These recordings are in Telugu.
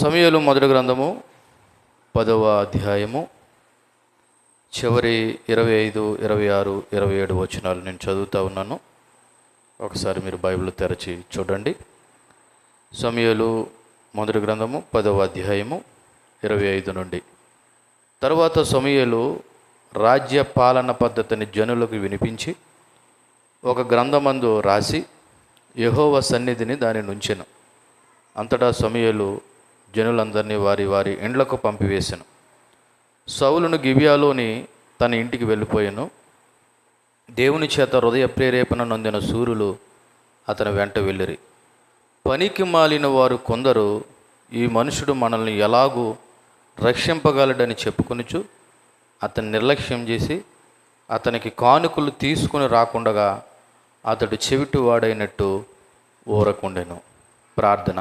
సమూయేలు మొదటి గ్రంథము 10వ అధ్యాయము చివరి 25, 26, 27 వచనాలు నేను చదువుతా ఉన్నాను. ఒకసారి మీరు బైబిల్ తెరచి చూడండి. సమూయేలు మొదటి గ్రంథము 10వ అధ్యాయము 25 నుండి. తరువాత సమూయేలు రాజ్య పాలన పద్ధతిని జనులకు వినిపించి ఒక గ్రంథమందు రాసి యెహోవా సన్నిధిని దాని నుంచెను. అంతటా సమూయేలు జనులందరినీ వారి వారి ఇండ్లకు పంపివేశను. సౌలును గిబియాలోని తన ఇంటికి వెళ్ళిపోయాను. దేవుని చేత హృదయ ప్రేరేపణ నొందిన శూరులు అతని వెంట వెళ్ళిరి. పనికి మాలిన వారు కొందరు ఈ మనుషుడు మనల్ని ఎలాగూ రక్షింపగలడని చెప్పుకొనుచు అతన్ని నిర్లక్ష్యం చేసి అతనికి కానుకలు తీసుకుని రాకుండగా అతడు చెవిటివాడైనట్టు ఊరకుండెను. ప్రార్థన.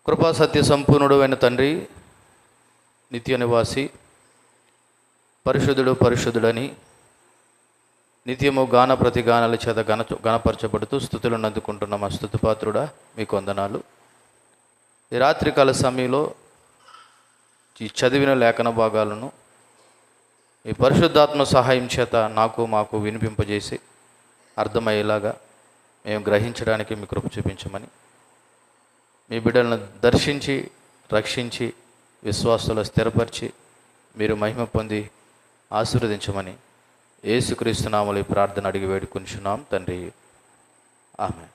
కృపా సత్య సంపూర్ణుడు అయిన తండ్రి, నిత్య నివాసి, పరిశుద్ధుడని నిత్యము గాన ప్రతిగానాల చేత గణపరచబడుతూ స్తుతులను అందుకుంటున్న మా స్తుతిపాత్రుడా మీకు వందనాలు. ఈ రాత్రికాల సమయంలో ఈ చదివిన లేఖన భాగాలను ఈ పరిశుద్ధాత్మ సహాయం చేత మాకు వినిపింపజేసి అర్థమయ్యేలాగా మేము గ్రహించడానికి మీ కృప చూపించమని, మీ బిడ్డలను దర్శించి రక్షించి విశ్వాసంలో స్థిరపరిచి మీరు మహిమ పొంది ఆశీర్వదించమని యేసుక్రీస్తు నామములో ఈ ప్రార్థన అడిగి వేడుకొంచున్నాం తండ్రి, ఆమేన్.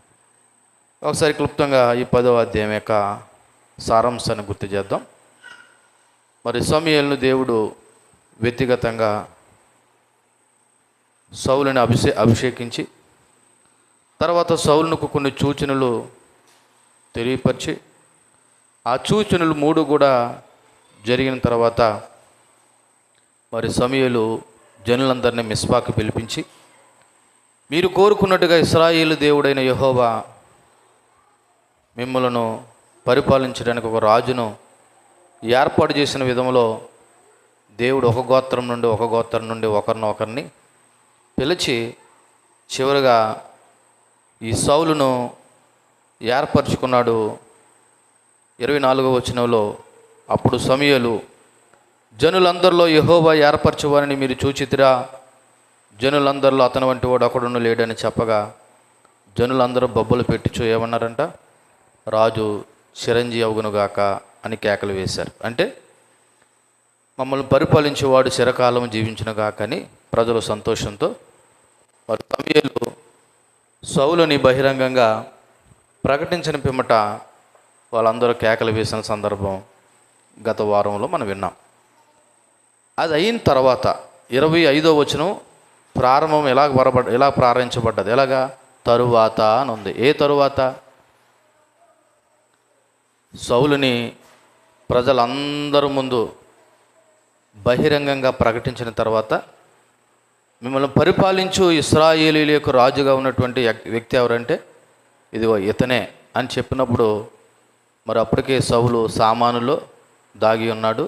ఒకసారి క్లుప్తంగా ఈ 10వ అధ్యాయం యొక్క సారాంశాన్ని గుర్తు చేద్దాం. మరి సమూయేలును దేవుడు వ్యక్తిగతంగా సౌలుని అభిషేకించి తర్వాత సౌలునకు కొన్ని సూచనలు తెలియపరిచి ఆ సూచనలు 3 కూడా జరిగిన తర్వాత మరి సమూయేలు జనులందరినీ మిస్పాకి పిలిపించి, మీరు కోరుకున్నట్టుగా ఇశ్రాయేలు దేవుడైన యెహోవా మిమ్మలను పరిపాలించడానికి ఒక రాజును ఏర్పాటు చేసిన విధంలో దేవుడు ఒక గోత్రం నుండి ఒకరిని పిలిచి చివరిగా ఈ సౌలును ఏర్పరచుకున్నాడు. 24వ వచనంలో, అప్పుడు సమూయేలు జనులందరిలో యెహోవా ఏర్పరచువారిని మీరు చూచితిరా, జనులందరిలో అతని వంటి వాడు ఒకడును లేడని చెప్పగా జనులందరూ బొబ్బలు పెట్టుచు ఏమన్నారంట, రాజు చిరంజీవి అవుగునుగాక అని కేకలు వేశారు. అంటే మమ్మల్ని పరిపాలించేవాడు చిరకాలం జీవించునుగాక అని ప్రజలు సంతోషంతో మరి సమూయేలు సౌలుని బహిరంగంగా ప్రకటించిన పిమ్మట వాళ్ళందరూ కేకలు వేసిన సందర్భం గత వారంలో మనం విన్నాం. అది అయిన తర్వాత 25వ వచనం ప్రారంభం ఎలా ప్రారంభించబడ్డది, ఎలాగా తరువాత అని ఉంది. ఏ తరువాత? సౌలుని ప్రజలందరూ ముందు బహిరంగంగా ప్రకటించిన తర్వాత, మిమ్మల్ని పరిపాలించు ఇశ్రాయేలీయులకు రాజుగా ఉన్నటువంటి వ్యక్తి ఎవరంటే ఇదిగో ఇతనే అని చెప్పినప్పుడు మరి అప్పటికే సౌలు సామానులో దాగి ఉన్నాడు,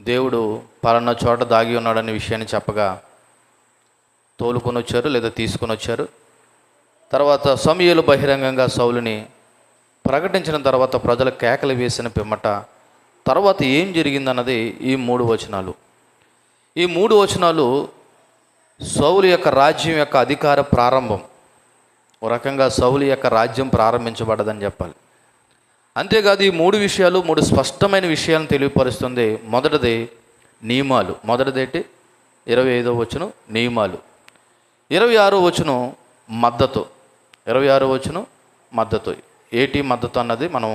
దేవుడు పలానా చోట దాగి ఉన్నాడనే విషయాన్ని చెప్పగా తోలుకొని వచ్చారు లేదా తీసుకొని వచ్చారు. తర్వాత సమూయేలు బహిరంగంగా సౌలుని ప్రకటించిన తర్వాత ప్రజల కేకలు వేసిన పిమ్మట తర్వాత ఏం జరిగిందన్నది ఈ 3 వచనాలు. ఈ 3 వచనాలు సౌలు యొక్క రాజ్యం యొక్క అధికార ప్రారంభం. ఒక రకంగా సౌలు యొక్క రాజ్యం ప్రారంభించబడ్డదని చెప్పాలి. అంతేకాదు ఈ 3 విషయాలు 3 స్పష్టమైన విషయాలను తెలియపరుస్తుంది. మొదటిది నియమాలు. మొదటిదేంటి? 25వ వచనం నియమాలు. 26వ వచనం మద్దతు. 26వ వచనం మద్దతు. ఏటి మద్దతు అన్నది మనం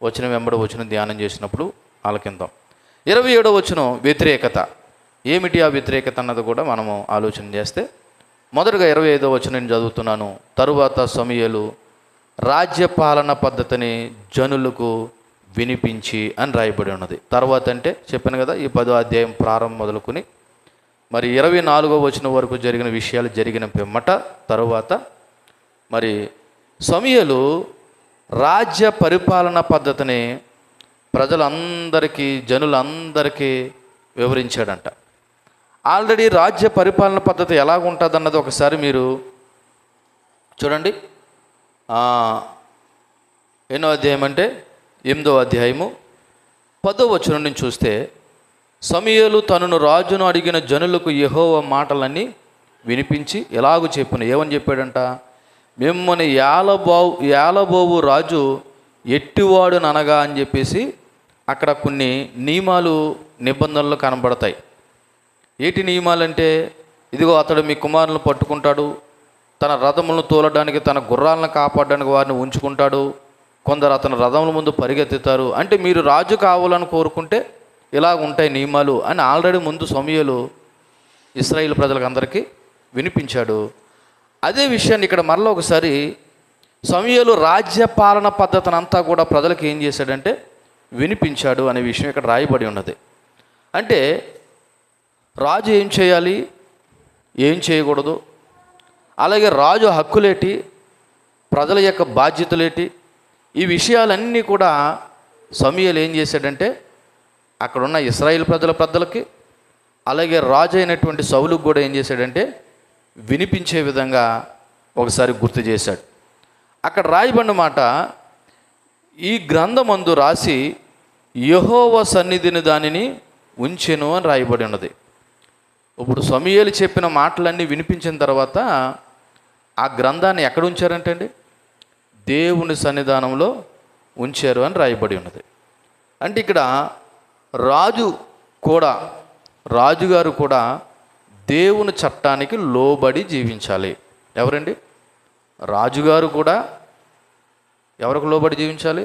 వచనం వెంబడి వచనం ధ్యానం చేసినప్పుడు ఆలకిందాం. 27వ వచనం వ్యతిరేకత. ఏమిటి ఆ వ్యతిరేకత అన్నది కూడా మనము ఆలోచన చేస్తే, మొదటగా 25వ వచనం నేను చదువుతున్నాను. తరువాత సమూయేలు రాజ్య పాలన పద్ధతిని జనులకు వినిపించి అని రాయబడి ఉన్నది. తర్వాత అంటే చెప్పాను కదా, ఈ 10వ అధ్యాయం ప్రారంభం మొదలుకొని మరి 24వ వచనం వరకు జరిగిన విషయాలు జరిగిన పిమ్మట తరువాత మరి సమూయేలు రాజ్య పరిపాలన పద్ధతిని ప్రజలందరికీ జనులందరికీ వివరించాడంట. ఆల్రెడీ రాజ్య పరిపాలన పద్ధతి ఎలాగుంటుంది అన్నది ఒకసారి మీరు చూడండి. ఎన్నో అధ్యాయం అంటే 8వ అధ్యాయము 10వ వచనం నుంచి చూస్తే, సమూయేలు తనను రాజును అడిగిన జనులకు యెహోవా మాటలన్నీ వినిపించి ఎలాగూ చెప్పును. ఏమని చెప్పాడంట? మిమ్మల్ని ఏలబోవు రాజు ఎట్టివాడు అనగా అని చెప్పేసి అక్కడ కొన్ని నియమాలు నిబంధనలు కనబడతాయి. ఏటి నియమాలంటే, ఇదిగో అతడు మీ కుమారులను పట్టుకుంటాడు, తన రథములను తోలడానికి తన గుర్రాలను కాపాడడానికి వారిని ఉంచుకుంటాడు, కొందరు అతని రథముల ముందు పరిగెత్తుతారు. అంటే మీరు రాజు కావాలని కోరుకుంటే ఇలా ఉంటాయి నియమాలు అని ఆల్రెడీ ముందు సమూయేలు ఇశ్రాయేలు ప్రజలకు అందరికీ వినిపించాడు. అదే విషయాన్ని ఇక్కడ మరలా ఒకసారి సమూయేలు రాజ్య పాలన పద్ధతిని అంతా కూడా ప్రజలకు ఏం చేశాడంటే వినిపించాడు అనే విషయం ఇక్కడ రాయబడి ఉన్నది. అంటే రాజు ఏం చేయాలి, ఏం చేయకూడదు, అలాగే రాజు హక్కులేటి, ప్రజల యొక్క బాధ్యతలేటి, ఈ విషయాలన్నీ కూడా సమూయేలు ఏం చేశాడంటే అక్కడున్న ఇశ్రాయేలు పెద్దలకి అలాగే రాజు అయినటువంటి సౌలుకు కూడా ఏం చేశాడంటే వినిపించే విధంగా ఒకసారి గుర్తు చేశాడు. అక్కడ రాయబడిన మాట, ఈ గ్రంథమందు రాసి యెహోవా సన్నిధిని దానిని ఉంచెను అని రాయబడి ఉన్నది. ఇప్పుడు సమూయేలు చెప్పిన మాటలన్నీ వినిపించిన తర్వాత ఆ గ్రంథాన్ని ఎక్కడ ఉంచారంటే అండి, దేవుని సన్నిధానంలో ఉంచారు అని రాయబడి ఉన్నది. అంటే ఇక్కడ రాజుగారు కూడా దేవుని చట్టానికి లోబడి జీవించాలి. ఎవరండి? రాజుగారు కూడా ఎవరికి లోబడి జీవించాలి?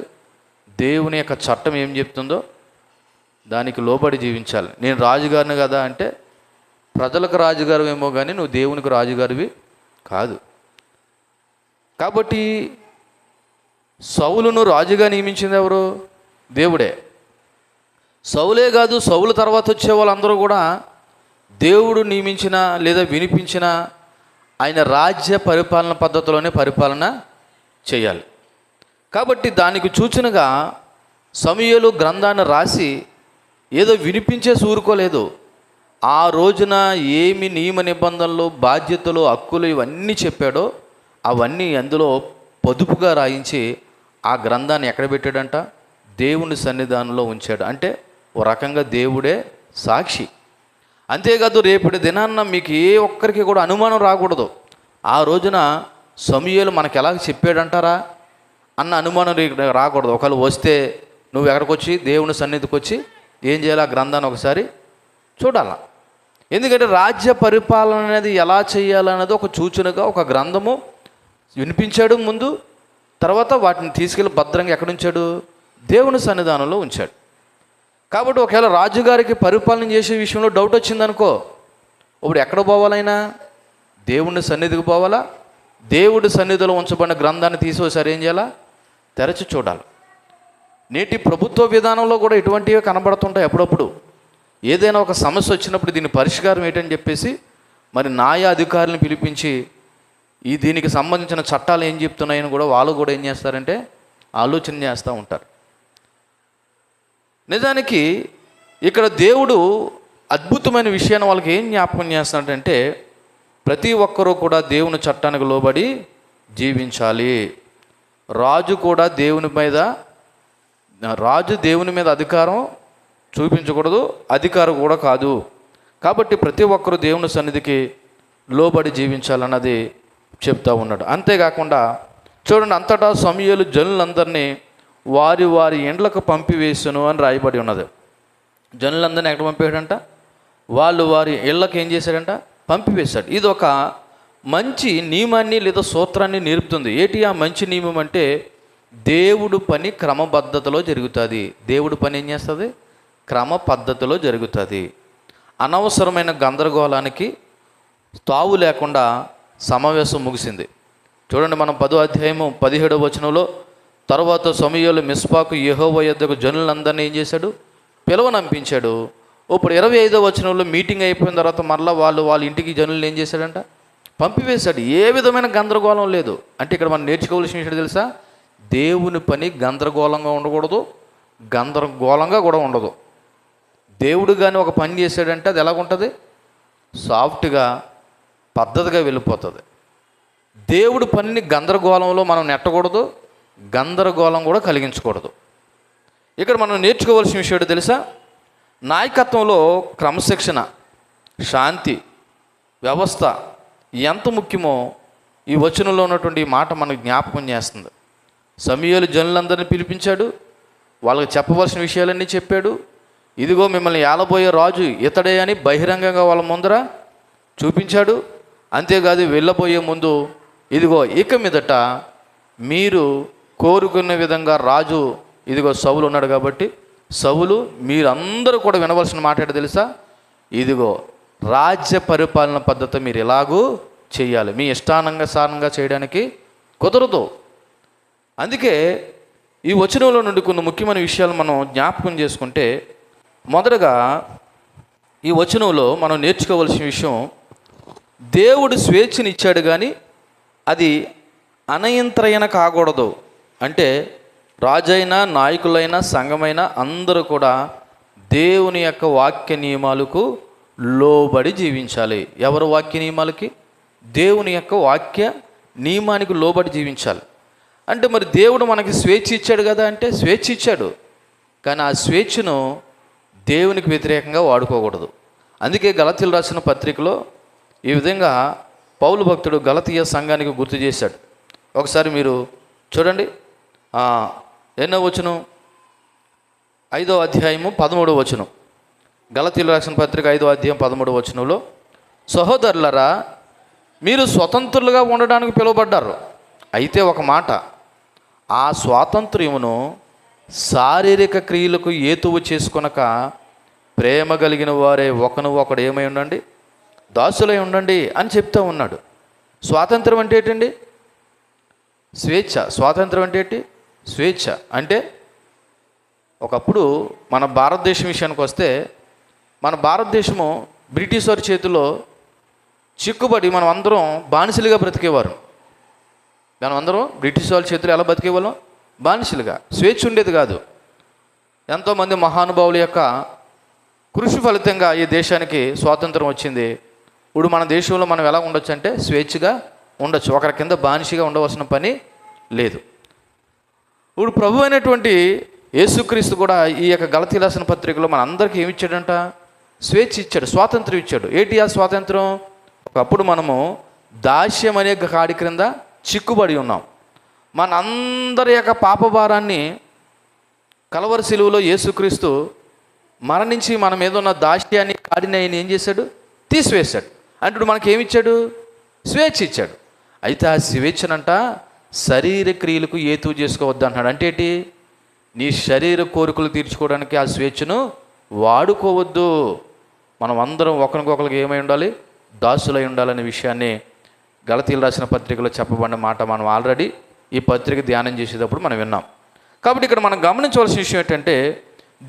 దేవుని యొక్క చట్టం ఏం చెప్తుందో దానికి లోబడి జీవించాలి. నేను రాజుగారిని కదా అంటే ప్రజలకు రాజుగారు ఏమో కానీ నువ్వు దేవునికి రాజుగారివి కాదు. కాబట్టి సౌలును రాజుగా నియమించింది ఎవరు? దేవుడే. సౌలే కాదు, సౌలు తర్వాత వచ్చే వాళ్ళందరూ కూడా దేవుడు నియమించిన లేదా వినిపించిన ఆయన రాజ్య పరిపాలన పద్ధతిలోనే పరిపాలన చేయాలి. కాబట్టి దానికి సూచనగా సమూయేలు గ్రంథాన్ని రాసి ఏదో వినిపించే ఊరుకోలేదు. ఆ రోజున ఏమి నియమ నిబంధనలు, బాధ్యతలు, హక్కులు ఇవన్నీ చెప్పాడో అవన్నీ అందులో పొదుపుగా రాయించి ఆ గ్రంథాన్ని ఎక్కడ పెట్టాడంట? దేవుని సన్నిధానంలో ఉంచాడు. అంటే ఓ రకంగా దేవుడే సాక్షి. అంతేకాదు రేపటి దినాన్న మీకు ఏ ఒక్కరికి కూడా అనుమానం రాకూడదు. ఆ రోజున సమూయేలు మనకు ఎలాగ చెప్పాడంటారా అన్న అనుమానం రాకూడదు. ఒకవేళ వస్తే నువ్వు ఎక్కడికి వచ్చి దేవుని సన్నిధికి వచ్చి ఏం చేయాలి? ఆ గ్రంథాన్ని ఒకసారి చూడాల. ఎందుకంటే రాజ్య పరిపాలన అనేది ఎలా చేయాలన్నది ఒక సూచనగా ఒక గ్రంథము వినిపించాడు ముందు. తర్వాత వాటిని తీసుకెళ్ళి భద్రంగా ఎక్కడ ఉంచాడు? దేవుని సన్నిధానంలో ఉంచాడు. కాబట్టి ఒకవేళ రాజుగారికి పరిపాలన చేసే విషయంలో డౌట్ వచ్చిందనుకో, ఇప్పుడు ఎక్కడ పోవాలైనా దేవుని సన్నిధికి పోవాలా? దేవుడి సన్నిధిలో ఉంచబడిన గ్రంథాన్ని తీసి ఒకసారి ఏం చేయాలా? తెరచి చూడాలి. నేటి ప్రభుత్వ విధానంలో కూడా ఇటువంటివే కనబడుతుంటాయి. అప్పుడప్పుడు ఏదైనా ఒక సమస్య వచ్చినప్పుడు దీని పరిష్కారం ఏంటని చెప్పేసి మరి న్యాయ అధికారులను పిలిపించి దీనికి సంబంధించిన చట్టాలు ఏం చెప్తున్నాయని కూడా వాళ్ళు కూడా ఏం చేస్తారంటే ఆలోచన చేస్తూ ఉంటారు. నిజానికి ఇక్కడ దేవుడు అద్భుతమైన విషయాన్ని వాళ్ళకి ఏం జ్ఞాపకం చేస్తున్నాడంటే ప్రతి ఒక్కరూ కూడా దేవుని చట్టానికి లోబడి జీవించాలి. రాజు దేవుని మీద అధికారం చూపించకూడదు, అధికారం కూడా కాదు. కాబట్టి ప్రతి ఒక్కరూ దేవుని సన్నిధికి లోబడి జీవించాలన్నది చెప్తా ఉన్నాడు. అంతేకాకుండా చూడండి, అంతటా సమూయేలు జనులందరినీ వారి వారి ఇండ్లకు పంపివేసును అని రాయబడి ఉన్నది. జనులందరినీ ఎక్కడ పంపాడంట? వాళ్ళు వారి ఇళ్ళకి ఏం చేశాడంట? పంపివేశాడు. ఇది ఒక మంచి నియమాన్ని లేదా సూత్రాన్ని నేర్పుతుంది. ఏంటి ఆ మంచి నియమం అంటే దేవుడు పని క్రమబద్ధతలో జరుగుతుంది. దేవుడు పని ఏం చేస్తుంది? క్రమ పద్ధతిలో జరుగుతుంది. అనవసరమైన గందరగోళానికి తావు లేకుండా సమావేశం ముగిసింది. చూడండి, మనం 10వ అధ్యాయము 17వ వచనంలో, తర్వాత సమూయేలు మిస్పాకు యెహోవా యొద్దకు జనులందరినీ ఏం చేశాడు? పిలవనంపించాడు. ఇప్పుడు 25వ వచనంలో మీటింగ్ అయిపోయిన తర్వాత మరలా వాళ్ళ ఇంటికి జనులను ఏం చేశాడంట? పంపివేశాడు. ఏ విధమైన గందరగోళం లేదు. అంటే ఇక్కడ మనం నేర్చుకోవాల్సిన విషయం తెలుసా? దేవుని పని గందరగోళంగా ఉండకూడదు, గందరగోళంగా కూడా ఉండదు. దేవుడు కానీ ఒక పని చేశాడంటే అది ఎలాగుంటుంది? సాఫ్ట్గా, పద్ధతిగా వెళ్ళిపోతుంది. దేవుడు పనిని గందరగోళంలో మనం నెట్టకూడదు, గందరగోళం కూడా కలిగించకూడదు. ఇక్కడ మనం నేర్చుకోవాల్సిన విషయం ఏంటో తెలుసా? నాయకత్వంలో క్రమశిక్షణ, శాంతి, వ్యవస్థ ఎంత ముఖ్యమో ఈ వచనంలో ఉన్నటువంటి ఈ మాట మనకు జ్ఞాపకం చేస్తుంది. సమూయేలు జనులందరినీ పిలిపించాడు, వాళ్ళకి చెప్పవలసిన విషయాలన్నీ చెప్పాడు. ఇదిగో మిమ్మల్ని ఏలబోయే రాజు ఇతడే అని బహిరంగంగా వాళ్ళ ముందర చూపించాడు. అంతేకాదు వెళ్ళబోయే ముందు ఇదిగో ఇక మీదట మీరు కోరుకునే విధంగా రాజు ఇదిగో సౌలు ఉన్నాడు కాబట్టి సౌలు మీరందరూ కూడా వినవలసిన మాట ఏంటో తెలుసా? ఇదిగో రాజ్య పరిపాలన పద్ధతి మీరు ఎలాగూ చేయాలి, మీ ఇష్టానుసారంగా చేయడానికి కుదరదు. అందుకే ఈ వచనంలో నుండి కొన్ని ముఖ్యమైన విషయాలు మనం జ్ఞాపకం చేసుకుంటే, మొదటగా ఈ వచనంలో మనం నేర్చుకోవాల్సిన విషయం, దేవుడు స్వేచ్ఛని ఇచ్చాడు కానీ అది అనియంత్రణ కాకూడదు. అంటే రాజైనా నాయకులైనా సంఘమైనా అందరూ కూడా దేవుని యొక్క వాక్య నియమాలకు లోబడి జీవించాలి. ఎవరు వాక్య నియమాలకి? దేవుని యొక్క వాక్య నియమానికి లోబడి జీవించాలి. అంటే మరి దేవుడు మనకి స్వేచ్ఛ ఇచ్చాడు కదా అంటే స్వేచ్ఛ ఇచ్చాడు, కానీ ఆ స్వేచ్ఛను దేవునికి వ్యతిరేకంగా వాడుకోకూడదు. అందుకే గలతీయులు రాసిన పత్రికలో ఈ విధంగా పౌలు భక్తుడు గలతీయ సంఘానికి గుర్తు చేశాడు. ఒకసారి మీరు చూడండి, ఎన్నో వచనం? 5వ అధ్యాయము 13వ వచనం. గలతీయులు రాసిన పత్రిక 5వ అధ్యాయం 13వ వచనంలో, సహోదరులరా మీరు స్వతంత్రులుగా ఉండడానికి పిలువబడ్డారు. అయితే ఒక మాట, ఆ స్వాతంత్ర్యమును శారీరక క్రియలకు ఏతువు చేసుకొనక ప్రేమ కలిగిన వారే ఒకడు ఏమై ఉండండి, దాసులై ఉండండి అని చెప్తూ ఉన్నాడు. స్వాతంత్రం అంటే ఏంటండి? స్వేచ్ఛ. స్వాతంత్రం అంటే ఏంటి? స్వేచ్ఛ అంటే ఒకప్పుడు మన భారతదేశం విషయానికి వస్తే, మన భారతదేశము బ్రిటిష్ వారి చేతిలో చిక్కుబడి మనం అందరం బానిసలుగా బ్రతికేవారు. మనం అందరం బ్రిటిష్ వాళ్ళ చేతిలో ఎలా బతికేవాళ్ళం? బానిసలుగా. స్వేచ్ఛ ఉండేది కాదు. ఎంతోమంది మహానుభావుల యొక్క కృషి ఫలితంగా ఈ దేశానికి స్వాతంత్రం వచ్చింది. ఇప్పుడు మన దేశంలో మనం ఎలా ఉండొచ్చు అంటే స్వేచ్ఛగా ఉండొచ్చు, ఒకరి కింద బానిసగా ఉండవలసిన పని లేదు. ఇప్పుడు ప్రభు అయినటువంటి యేసుక్రీస్తు కూడా ఈ యొక్క గలతీయుల రాసిన పత్రికలో మన అందరికీ ఏమి ఇచ్చాడంట? స్వేచ్ఛ ఇచ్చాడు, స్వాతంత్రం ఇచ్చాడు. ఏంటి ఆ స్వాతంత్రం? ఒకప్పుడు మనము దాస్యం అనే కాడి క్రింద చిక్కుబడి ఉన్నాం. మన అందరి యొక్క పాపభారాన్ని కలవరి శిలువలో యేసుక్రీస్తు మరణించి మన మీద ఉన్న దాస్యాన్ని కాడిని ఆయన ఏం చేశాడు? తీసివేశాడు. అంటే మనకి ఏమిచ్చాడు? స్వేచ్ఛ ఇచ్చాడు. అయితే ఆ స్వేచ్ఛనంట శరీర క్రియలకు ఏతువు చేసుకోవద్దు అంటున్నాడు. అంటే ఏంటి? నీ శరీర కోరికలు తీర్చుకోవడానికి ఆ స్వేచ్ఛను వాడుకోవద్దు. మనం అందరం ఒకరికొకరికి ఏమై ఉండాలి? దాసులై ఉండాలనే విషయాన్ని గలతీయులు రాసిన పత్రికలో చెప్పబడిన మాట మనం ఆల్రెడీ ఈ పత్రిక ధ్యానం చేసేటప్పుడు మనం విన్నాం. కాబట్టి ఇక్కడ మనం గమనించవలసిన విషయం ఏంటంటే,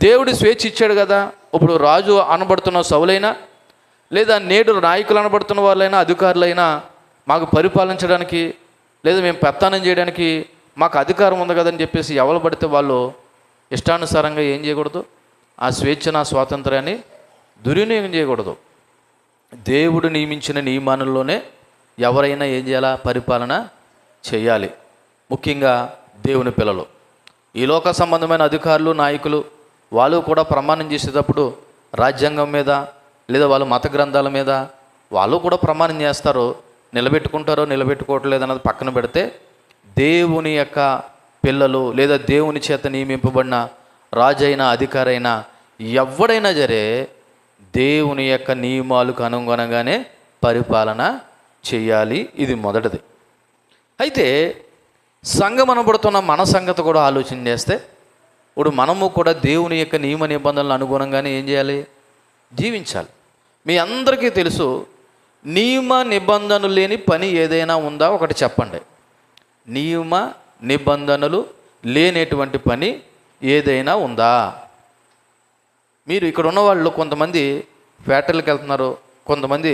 దేవుడు స్వేచ్ఛ ఇచ్చాడు కదా. ఇప్పుడు రాజు అనబడుతున్న సౌలైనా లేదా నేడు నాయకులు అనబడుతున్న వాళ్ళైనా అధికారులైనా మాకు పరిపాలించడానికి లేదా మేము పెత్తానం చేయడానికి మాకు అధికారం ఉంది కదని చెప్పేసి ఎవరు పడితే వాళ్ళు ఇష్టానుసారంగా ఏం చేయకూడదు? ఆ స్వేచ్ఛన స్వాతంత్ర్యాన్ని దుర్వినియోగం చేయకూడదు. దేవుడు నియమించిన నియమానంలోనే ఎవరైనా ఏం చేయాలా? పరిపాలన చేయాలి. ముఖ్యంగా దేవుని పిల్లలు, ఈ లోక సంబంధమైన అధికారులు నాయకులు వాళ్ళు కూడా ప్రమాణం చేసేటప్పుడు రాజ్యాంగం మీద లేదా వాళ్ళ మత గ్రంథాల మీద వాళ్ళు కూడా ప్రమాణం చేస్తారు. నిలబెట్టుకుంటారో నిలబెట్టుకోవట్లేదు అన్నది పక్కన పెడితే, దేవుని యొక్క పిల్లలు లేదా దేవుని చేత నియమింపబడిన రాజైనా అధికారైనా ఎవడైనా సరే దేవుని యొక్క నియమాలకు అనుగుణంగానే పరిపాలన చేయాలి. ఇది మొదటిది. అయితే సంఘం అనబడుతున్న మన సంగతి కూడా ఆలోచన చేస్తే, ఇప్పుడు మనము కూడా దేవుని యొక్క నియమ నిబంధనలకు అనుగుణంగానే ఏం చేయాలి? జీవించాలి. మీ అందరికీ తెలుసు, నియమ నిబంధనలు లేని పని ఏదైనా ఉందా? ఒకటి చెప్పండి. నియమ నిబంధనలు లేనటువంటి పని ఏదైనా ఉందా? మీరు ఇక్కడ ఉన్న వాళ్ళు కొంతమంది ఫ్యాక్టరీలకు వెళ్తున్నారు, కొంతమంది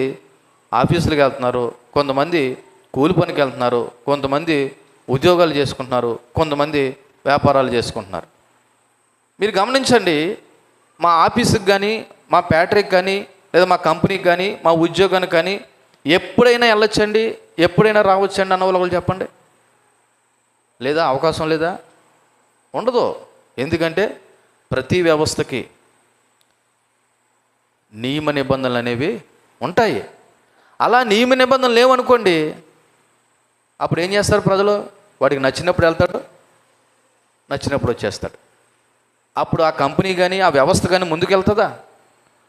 ఆఫీసులకు వెళ్తున్నారు, కొంతమంది కూలి పనికి వెళ్తున్నారు, కొంతమంది ఉద్యోగాలు చేసుకుంటున్నారు, కొంతమంది వ్యాపారాలు చేసుకుంటున్నారు. మీరు గమనించండి, మా ఆఫీసుకి కానీ మా ఫ్యాక్టరీకి కానీ లేదా మా కంపెనీకి కానీ మా ఉద్యోగానికి కానీ ఎప్పుడైనా వెళ్ళొచ్చండి, ఎప్పుడైనా రావచ్చండి అన్న వాళ్ళు చెప్పండి. లేదా అవకాశం లేదా? ఉండదు. ఎందుకంటే ప్రతి వ్యవస్థకి నియమ నిబంధనలు అనేవి ఉంటాయి. అలా నియమ నిబంధనలు లేవనుకోండి, అప్పుడు ఏం చేస్తారు ప్రజలు? వాడికి నచ్చినప్పుడు వెళ్తాడు, నచ్చినప్పుడు వచ్చేస్తాడు. అప్పుడు ఆ కంపెనీ కానీ ఆ వ్యవస్థ కానీ ముందుకు వెళ్తుందా?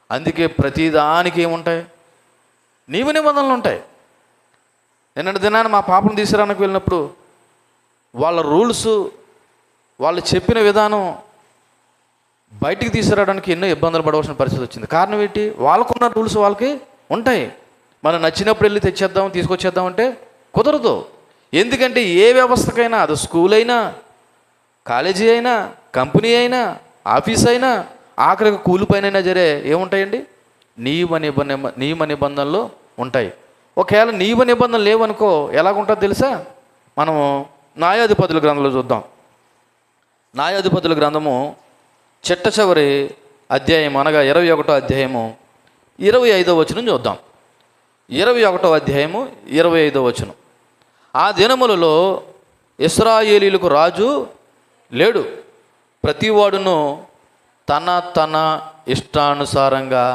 అందుకే ప్రతిదానికి ఏముంటాయి? నియమ నిబంధనలు ఉంటాయి. నిన్నటి దినాన్ని మా పాపను తీసుకురానికి వెళ్ళినప్పుడు వాళ్ళ రూల్స్, వాళ్ళు చెప్పిన విధానం బయటికి తీసుకురావడానికి ఎన్నో ఇబ్బందులు పడవలసిన పరిస్థితి వచ్చింది. కారణం ఏంటి? వాళ్ళకున్న రూల్స్ వాళ్ళకి ఉంటాయి. మనం నచ్చినప్పుడు వెళ్ళి తెచ్చేద్దాం, తీసుకొచ్చేద్దాం అంటే కుదరదు. ఎందుకంటే ఏ వ్యవస్థకైనా, అది స్కూల్ అయినా, కాలేజీ అయినా, కంపెనీ అయినా, ఆఫీస్ అయినా, ఆఖరికి కూలి పైన జరే ఏముంటాయండి? నియమ నిబంధనలు ఉంటాయి. ఒకవేళ నియమ నిబంధనలు లేవనుకో ఎలాగుంటుందో తెలుసా? మనము న్యాయాధిపతుల గ్రంథంలో చూద్దాం. న్యాయాధిపతుల గ్రంథము చిట్ట చివరి అధ్యాయం, అనగా 21వ అధ్యాయము 25వ వచనం చూద్దాం. 21వ అధ్యాయము 25వ వచనం. ఆ దినములలో ఇశ్రాయేలీయులకు రాజు లేడు, ప్రతివాడును తన తన ఇష్టానుసారంగా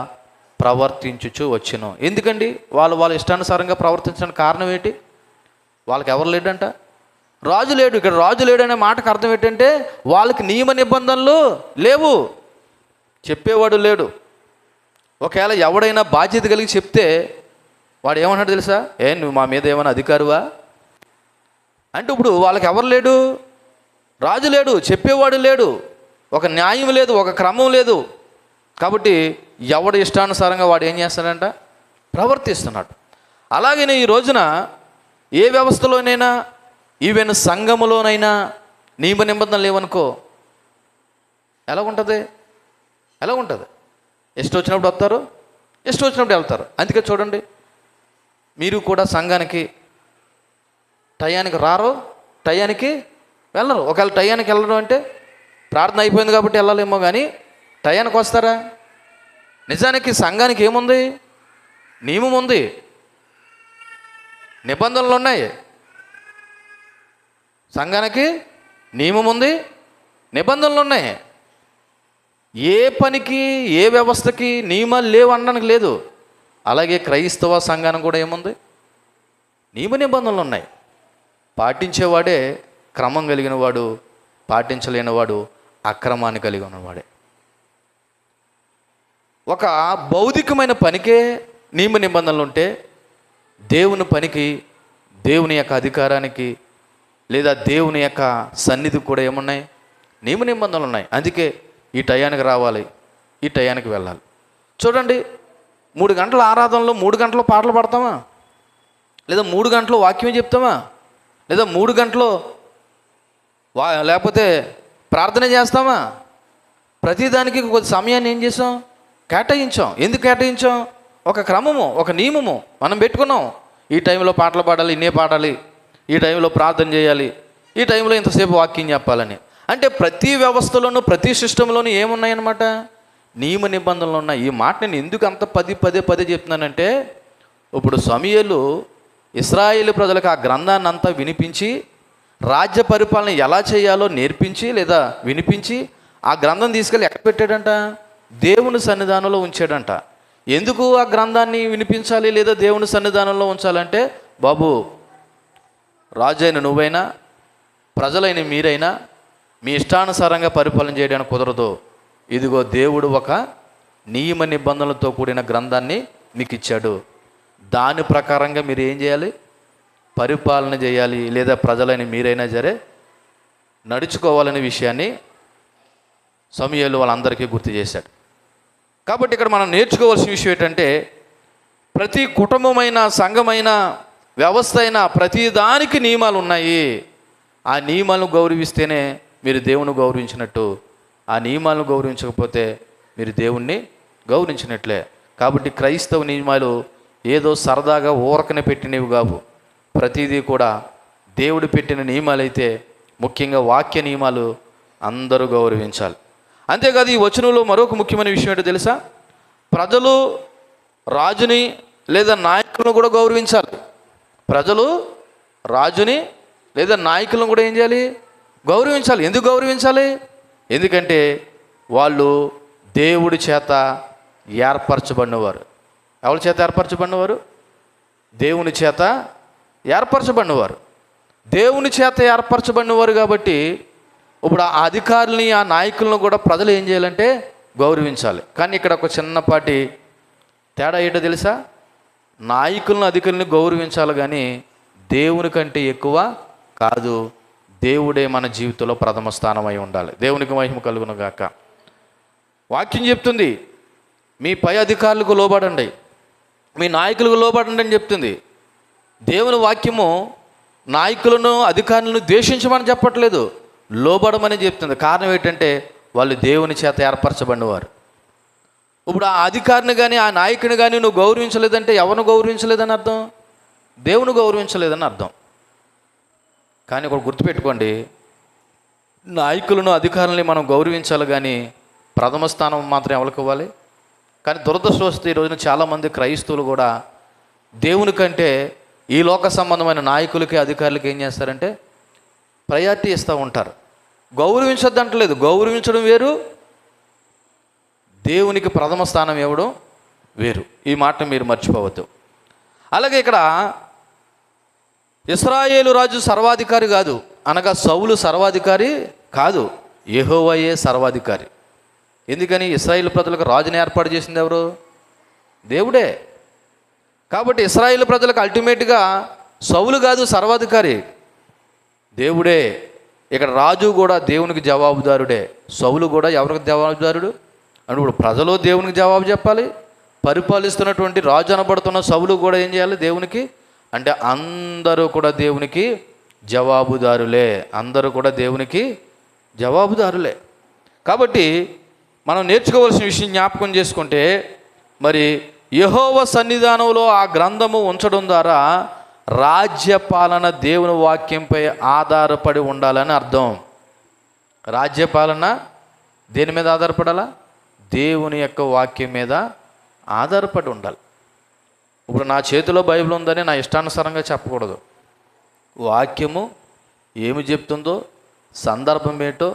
ప్రవర్తించుచు వచ్చెను. ఎందుకండి వాళ్ళ ఇష్టానుసారంగా ప్రవర్తించడానికి కారణం ఏంటి? వాళ్ళకి ఎవరు లేడంట? రాజు లేడు. ఇక్కడ రాజు లేడు అనే మాటకు అర్థం ఏంటంటే వాళ్ళకి నియమ నిబంధనలు లేవు, చెప్పేవాడు లేడు. ఒకవేళ ఎవడైనా బాధ్యత కలిగి చెప్తే వాడు ఏమన్నాడు తెలుసా? నువ్వు మా మీద ఏమైనా అధికారువా అంటే, ఇప్పుడు వాళ్ళకి ఎవరు లేడు? రాజు లేడు, చెప్పేవాడు లేడు, ఒక న్యాయం లేదు, ఒక క్రమం లేదు. కాబట్టి ఎవడు ఇష్టానుసారంగా వాడు ఏం చేస్తాడంట? ప్రవర్తిస్తున్నాడు. అలాగనే ఈ రోజున ఏ వ్యవస్థలోనైనా, ఈవెన్ సంఘములోనైనా నియమ నిబంధనలు లేవనుకో ఎలాగుంటుంది? ఇష్టం వచ్చినప్పుడు వస్తారు, ఇష్టం వచ్చినప్పుడు వెళ్తారు. అందుకే చూడండి, మీరు కూడా సంఘానికి టయానికి రారు, టయానికి వెళ్ళరు. ఒకవేళ టయానికి వెళ్ళరు అంటే ప్రార్థన అయిపోయింది కాబట్టి వెళ్ళాలేమో, కానీ టయానికి వస్తారా? నిజానికి సంఘానికి ఏముంది? నియమం ఉంది, నిబంధనలు ఉన్నాయి. సంఘానికి నియమం ఉంది, నిబంధనలు ఉన్నాయి. ఏ పనికి, ఏ వ్యవస్థకి నియమాలు లేవు అనడానికి లేదు. అలాగే క్రైస్తవ సంఘానికి కూడా ఏముంది? నియమ నిబంధనలు ఉన్నాయి. పాటించేవాడే క్రమం కలిగిన వాడు, పాటించలేనివాడు అక్రమాన్ని కలిగి ఉన్నవాడే. ఒక భౌతికమైన పనికే నియమ నిబంధనలు ఉంటే, దేవుని పనికి, దేవుని యొక్క అధికారానికి, లేదా దేవుని యొక్క సన్నిధికి కూడా ఏమున్నాయి? నియమ నిబంధనలు ఉన్నాయి. అందుకే ఈ టయానికి రావాలి, ఈ టయానికి వెళ్ళాలి. చూడండి, 3 గంటల ఆరాధనలో 3 గంటలు పాటలు పాడతామా? లేదా 3 గంటలు వాక్యం చెప్తామా? లేదా 3 గంటలు లేకపోతే ప్రార్థన చేస్తామా? ప్రతిదానికి కొద్ది సమయాన్ని ఏం చేసాం? కేటాయించాం. ఎందుకు కేటాయించాం? ఒక క్రమము, ఒక నియమము మనం పెట్టుకున్నాం. ఈ టైంలో పాటలు పాడాలి, ఇన్నే పాడాలి, ఈ టైంలో ప్రార్థన చేయాలి, ఈ టైంలో ఇంతసేపు వాక్యం చెప్పాలని. అంటే ప్రతి వ్యవస్థలోనూ, ప్రతి సిస్టంలోనూ ఏమున్నాయన్నమాట? నియమ నిబంధనలు ఉన్నాయి. ఈ మాట నేను ఎందుకు అంత పదే చెప్తున్నానంటే, ఇప్పుడు సమూయేలు ఇశ్రాయేలు ప్రజలకు ఆ గ్రంథాన్ని అంతా వినిపించి, రాజ్య పరిపాలన ఎలా చేయాలో నేర్పించి లేదా వినిపించి, ఆ గ్రంథం తీసుకెళ్ళి ఎక్కడ పెట్టాడంట? దేవుని సన్నిధానంలో ఉంచాడంట. ఎందుకు ఆ గ్రంథాన్ని వినిపించాలి లేదా దేవుని సన్నిధానంలో ఉంచాలంటే, బాబు, రాజు అయిన నువ్వైనా, ప్రజలైన మీరైనా మీ ఇష్టానుసారంగా పరిపాలన చేయడానికి కుదరదు. ఇదిగో దేవుడు ఒక నియమ నిబంధనలతో కూడిన గ్రంథాన్ని మీకు ఇచ్చాడు. దాని ప్రకారంగా మీరు ఏం చేయాలి? పరిపాలన చేయాలి, లేదా ప్రజలైన మీరైనా సరే నడుచుకోవాలనే విషయాన్ని సమూయేలు వాళ్ళందరికీ గుర్తు చేశాడు. కాబట్టి ఇక్కడ మనం నేర్చుకోవాల్సిన విషయం ఏంటంటే, ప్రతి కుటుంబమైన, సంఘమైన, వ్యవస్థ అయినా ప్రతి దానికి నియమాలు ఉన్నాయి. ఆ నియమాలను గౌరవిస్తేనే మీరు దేవుని గౌరవించినట్టు. ఆ నియమాలను గౌరవించకపోతే మీరు దేవుణ్ణి గౌరవించినట్లే. కాబట్టి క్రైస్తవ నియమాలు ఏదో సరదాగా ఊరకనే పెట్టినవి కావు. ప్రతిదీ కూడా దేవుడు పెట్టిన నియమాలైతే, ముఖ్యంగా వాక్య నియమాలు అందరూ గౌరవించాలి. అంతేకాదు ఈ వచనంలో మరొక ముఖ్యమైన విషయం ఏంటో తెలుసా? ప్రజలు రాజుని లేదా నాయకులను కూడా గౌరవించాలి. ప్రజలు రాజుని లేదా నాయకులను కూడా ఏం చేయాలి? గౌరవించాలి. ఎందుకు గౌరవించాలి? ఎందుకంటే వాళ్ళు దేవుడి చేత ఏర్పరచబడినవారు. ఎవరి చేత ఏర్పరచబడినవారు? దేవుని చేత ఏర్పరచబడినవారు. దేవుని చేత ఏర్పరచబడినవారు కాబట్టి ఇప్పుడు ఆ అధికారులని, ఆ నాయకులను కూడా ప్రజలు ఏం చేయాలంటే గౌరవించాలి. కానీ ఇక్కడ ఒక చిన్నపాటి తేడా ఏంటో తెలుసా? నాయకులను, అధికారులను గౌరవించాలి కానీ దేవుని కంటే ఎక్కువ కాదు. దేవుడే మన జీవితంలో ప్రథమ స్థానం అయి ఉండాలి. దేవునికి మహిమ కలుగును గాక. వాక్యం చెప్తుంది, మీ పై అధికారులకు లోబడండి, మీ నాయకులకు లోబడండి అని చెప్తుంది. దేవుని వాక్యము నాయకులను, అధికారులను ద్వేషించమని చెప్పట్లేదు, లోబడమని చెప్తుంది. కారణం ఏంటంటే వాళ్ళు దేవుని చేత ఏర్పరచబడినవారు. ఇప్పుడు ఆ అధికారిని కానీ, ఆ నాయకుని కానీ నువ్వు గౌరవించలేదంటే ఎవరిని గౌరవించలేదని అర్థం? దేవుని గౌరవించలేదని అర్థం. కానీ ఒకటి గుర్తుపెట్టుకోండి, నాయకులను, అధికారులని మనం గౌరవించాలి కానీ ప్రథమ స్థానం మాత్రం ఎవరికి ఇవ్వాలి? కానీ దురదృష్టవశాత్తు ఈ రోజున చాలామంది క్రైస్తవులు కూడా దేవుని కంటే ఈ లోక సంబంధమైన నాయకులకి, అధికారులకి ఏం చేస్తారంటే ప్రయారిటీ ఇస్తూ ఉంటారు. గౌరవించొద్దంటలేదు, గౌరవించడం వేరు, దేవునికి ప్రథమ స్థానం ఇవ్వడం వేరు. ఈ మాట మీరు మర్చిపోవద్దు. అలాగే ఇక్కడ ఇశ్రాయేలు రాజు సర్వాధికారి కాదు, అనగా సౌలు సర్వాధికారి కాదు, యెహోవాయే సర్వాధికారి. ఎందుకని? ఇశ్రాయేలు ప్రజలకు రాజుని ఏర్పాటు చేసింది ఎవరు? దేవుడే. కాబట్టి ఇశ్రాయేలు ప్రజలకు అల్టిమేట్గా సౌలు కాదు సర్వాధికారి, దేవుడే. ఇక్కడ రాజు కూడా దేవునికి జవాబుదారుడే. సౌలు కూడా ఎవరికి జవాబుదారుడు అంటే ఇప్పుడు ప్రజలు దేవునికి జవాబు చెప్పాలి, పరిపాలిస్తున్నటువంటి రాజు అనబడుతున్న సౌలు కూడా ఏం చేయాలి దేవునికి అంటే అందరూ కూడా దేవునికి జవాబుదారులే, అందరూ కూడా దేవునికి జవాబుదారులే. కాబట్టి మనం నేర్చుకోవాల్సిన విషయం జ్ఞాపకం చేసుకుంటే, మరి యెహోవా సన్నిధానంలో ఆ గ్రంథము ఉంచడం ద్వారా రాజ్యపాలన దేవుని వాక్యంపై ఆధారపడి ఉండాలని అర్థం. రాజ్యపాలన దేని మీద ఆధారపడాలా? దేవుని యొక్క వాక్యం మీద ఆధారపడి ఉండాలి. ఇప్పుడు నా చేతిలో బైబిల్ ఉందని నా ఇష్టానుసారంగా చెప్పకూడదు. వాక్యము ఏమి చెప్తుందో, సందర్భం ఏంటో,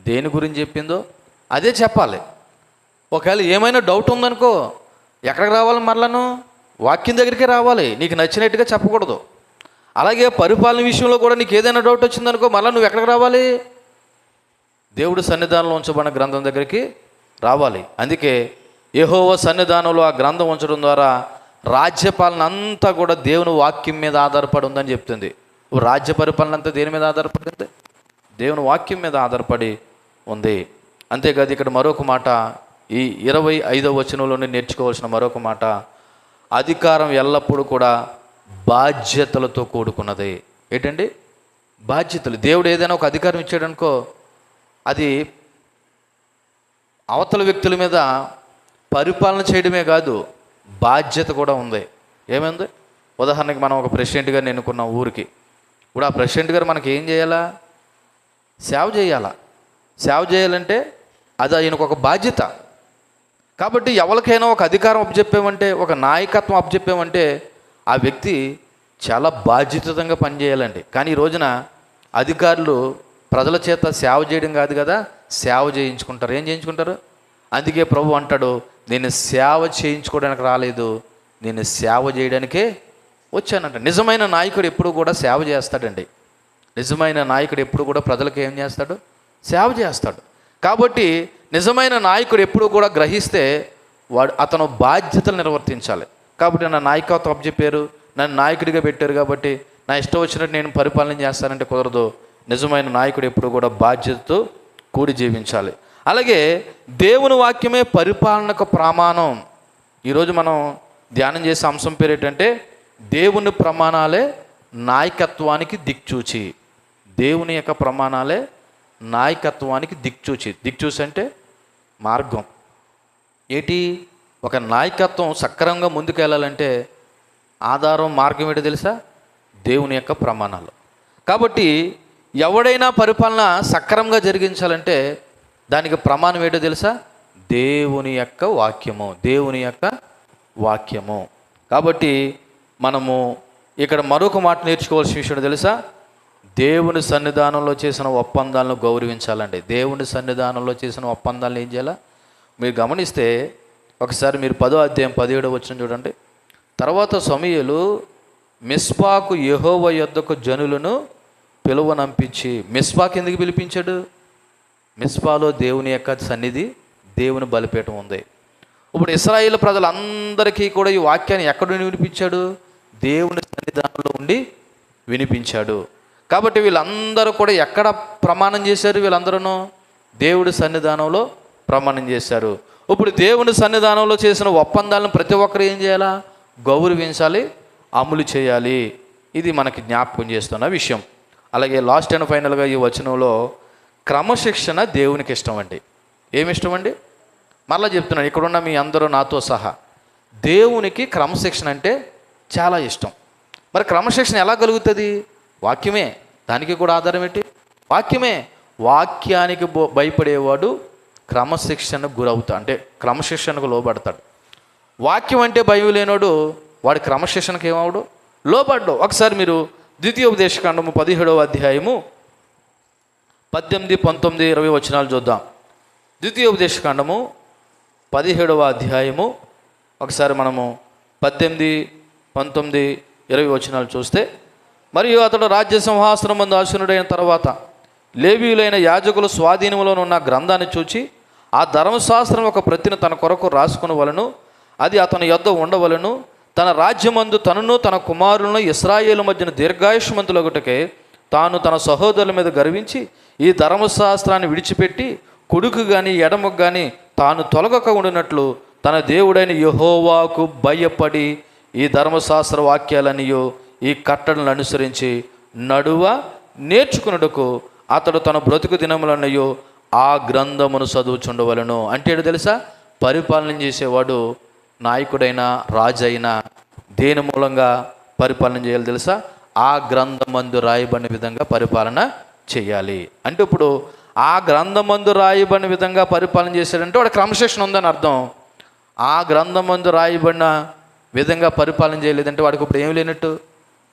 దేని గురించి చెప్పిందో అదే చెప్పాలి. ఒకవేళ ఏమైనా డౌట్ ఉందనుకో, ఎక్కడికి రావాలి? మరలను వాక్యం దగ్గరికే రావాలి, నీకు నచ్చినట్టుగా చెప్పకూడదు. అలాగే పరిపాలన విషయంలో కూడా నీకు ఏదైనా డౌట్ వచ్చిందనుకో, మళ్ళీ నువ్వు ఎక్కడికి రావాలి? దేవుడి సన్నిధానంలో ఉంచబడిన గ్రంథం దగ్గరికి రావాలి. అందుకే యెహోవా సన్నిధానంలో ఆ గ్రంథం ఉంచడం ద్వారా రాజ్యపాలన అంతా కూడా దేవుని వాక్యం మీద ఆధారపడి ఉందని చెప్తుంది. రాజ్య పరిపాలన అంతా దేని మీద ఆధారపడింది? దేవుని వాక్యం మీద ఆధారపడి ఉంది. అంతేకాదు ఇక్కడ మరొక మాట, ఈ 25వ వచనంలోనే నేర్చుకోవాల్సిన మరొక మాట, అధికారం ఎల్లప్పుడూ కూడా బాధ్యతలతో కూడుకున్నది. ఏంటండి? బాధ్యతలు. దేవుడు ఏదైనా ఒక అధికారం ఇచ్చాడనుకో, అది అవతల వ్యక్తుల మీద పరిపాలన చేయడమే కాదు, బాధ్యత కూడా ఉంది. ఏమైంది? ఉదాహరణకి మనం ఒక ప్రెసిడెంట్ గారిని ఎన్నుకున్నాం ఊరికి. ఇప్పుడు ఆ ప్రెసిడెంట్ గారు మనకి ఏం చేయాలా? సేవ చేయాలా. సేవ చేయాలంటే అది ఆయనకు ఒక బాధ్యత. కాబట్టి ఎవరికైనా ఒక అధికారం అప్పచెప్పామంటే, ఒక నాయకత్వం అప్పచెప్పామంటే ఆ వ్యక్తి చాలా బాధ్యతగా పనిచేయాలండి. కానీ ఈ రోజున అధికారులు ప్రజల చేత సేవ చేయడం కాదు కదా, సేవ చేయించుకుంటారు. ఏం చేయించుకుంటారు? అందుకే ప్రభు అంటాడు, నేను సేవ చేయించుకోవడానికి రాలేదు, నేను సేవ చేయడానికే వచ్చానంట. నిజమైన నాయకుడు ఎప్పుడు కూడా సేవ చేస్తాడండి. నిజమైన నాయకుడు ఎప్పుడు కూడా ప్రజలకు ఏం చేస్తాడు? సేవ చేస్తాడు. కాబట్టి నిజమైన నాయకుడు ఎప్పుడు కూడా గ్రహిస్తే అతను బాధ్యతలు నిర్వర్తించాలి. కాబట్టి నా నాయకత్వం అప్పచెప్పారు, నన్ను నాయకుడిగా పెట్టారు కాబట్టి నా ఇష్టం వచ్చినట్టు నేను పరిపాలన చేస్తానంటే కుదరదు. నిజమైన నాయకుడు ఎప్పుడు కూడా బాధ్యతతో కూడి జీవించాలి. అలాగే దేవుని వాక్యమే పరిపాలనకు ప్రమాణం. ఈరోజు మనం ధ్యానం చేసే అంశం పేరు ఏంటంటే, దేవుని ప్రమాణాలే నాయకత్వానికి దిక్చూచి. దేవుని యొక్క ప్రమాణాలే నాయకత్వానికి దిక్చూచి. దిక్చూచి అంటే మార్గం. ఏంటి? ఒక నాయకత్వం సక్రమంగా ముందుకెళ్ళాలంటే ఆధారం, మార్గం ఏంటో తెలుసా? దేవుని యొక్క ప్రమాణాలు. కాబట్టి ఎవడైనా పరిపాలన సక్రమంగా జరిగించాలంటే దానికి ప్రమాణం ఏంటో తెలుసా? దేవుని యొక్క వాక్యము. దేవుని యొక్క వాక్యము. కాబట్టి మనము ఇక్కడ మరొక మాట నేర్చుకోవాల్సిన విషయం తెలుసా? దేవుని సన్నిధానంలో చేసిన ఒప్పందాలను గౌరవించాలండి. దేవుని సన్నిధానంలో చేసిన ఒప్పందాలను ఏం చేయాలా? మీరు గమనిస్తే ఒకసారి మీరు 10వ అధ్యాయం 17వ వచనం చూడండి. తర్వాత సమూయేలు మిస్పాకు యెహోవా యొద్దకు జనులను పిలువనంపించి, మిస్పాకు ఎందుకు పిలిపించాడు? మిస్పాలో దేవుని యొక్క సన్నిధి, దేవుని బలిపీఠం ఉంది. ఇప్పుడు ఇశ్రాయేలు ప్రజలందరికీ కూడా ఈ వాక్యాన్ని ఎక్కడ వినిపించాడు? దేవుని సన్నిధానంలో ఉండి వినిపించాడు. కాబట్టి వీళ్ళందరూ కూడా ఎక్కడ ప్రమాణం చేశారు? వీళ్ళందరూ దేవుడి సన్నిధానంలో ప్రమాణం చేశారు. ఇప్పుడు దేవుని సన్నిధానంలో చేసిన ఒప్పందాలను ప్రతి ఒక్కరు ఏం చేయాలా? గౌరవించాలి, అమలు చేయాలి. ఇది మనకి జ్ఞాపకం చేస్తున్న విషయం. అలాగే లాస్ట్ అండ్ ఫైనల్గా ఈ వచనంలో క్రమశిక్షణ దేవునికి ఇష్టం అండి. ఏమి ఇష్టం అండి? మరలా చెప్తున్నాను, ఇక్కడున్న మీ అందరూ నాతో సహా, దేవునికి క్రమశిక్షణ అంటే చాలా ఇష్టం. మరి క్రమశిక్షణ ఎలా కలుగుతుంది? వాక్యమే. దానికి కూడా ఆధారం ఏంటి? వాక్యమే. వాక్యానికి భయపడేవాడు క్రమశిక్షణకు గురవుతాడు, అంటే క్రమశిక్షణకు లోబడతాడు. వాక్యం అంటే భయం లేనోడు వాడి క్రమశిక్షణకు ఏమవుడు? లోబడ్డు. ఒకసారి మీరు ద్వితీయోపదేశకాండము 17వ అధ్యాయము 18, 19, 20 వచనాలు చూద్దాం. ద్వితీయోపదేశకాండము 17వ అధ్యాయము ఒకసారి మనము 18, 19, 20 వచనాలు చూస్తే, మరియు అతడు రాజ్య సింహాసనం ముందు ఆసీనుడైన తర్వాత లేవీయులైన యాజకుల స్వాధీనంలో ఉన్న గ్రంథాన్ని చూచి ఆ ధర్మశాస్త్రం ఒక ప్రతిని తన కొరకు రాసుకునవలను, అది అతని యొద్ద ఉండవలను. తన రాజ్యమందు తనను తన కుమారులను ఇశ్రాయేలు మధ్యన దీర్ఘాయుష్మంతులగుటకే తాను తన సహోదరుల మీద గర్వించి ఈ ధర్మశాస్త్రాన్ని విడిచిపెట్టి కుడుకు కానీ ఎడమకు కానీ తాను తొలగక ఉండినట్లు తన దేవుడైన యెహోవాకు భయపడి ఈ ధర్మశాస్త్ర వాక్యాలనియో ఈ కట్టడలను అనుసరించి నడువ నేర్చుకున్నటకు అతడు తన బ్రతుకు దినములన్నయో ఆ గ్రంథమును చదువుచుండవలను. అంటే ఏంటో తెలుసా? పరిపాలన చేసేవాడు, నాయకుడైనా రాజైనా దేని మూలంగా పరిపాలన చేయాలి తెలుసా? ఆ గ్రంథమందు రాయబడిన విధంగా పరిపాలన చేయాలి. అంటే ఇప్పుడు ఆ గ్రంథమందు రాయబడిన విధంగా పరిపాలన చేశాడంటే వాడు క్రమశిక్షణ ఉందని అర్థం. ఆ గ్రంథమందు రాయబడిన విధంగా పరిపాలన చేయలేదంటే వాడికి ఇప్పుడు ఏం లేనట్టు?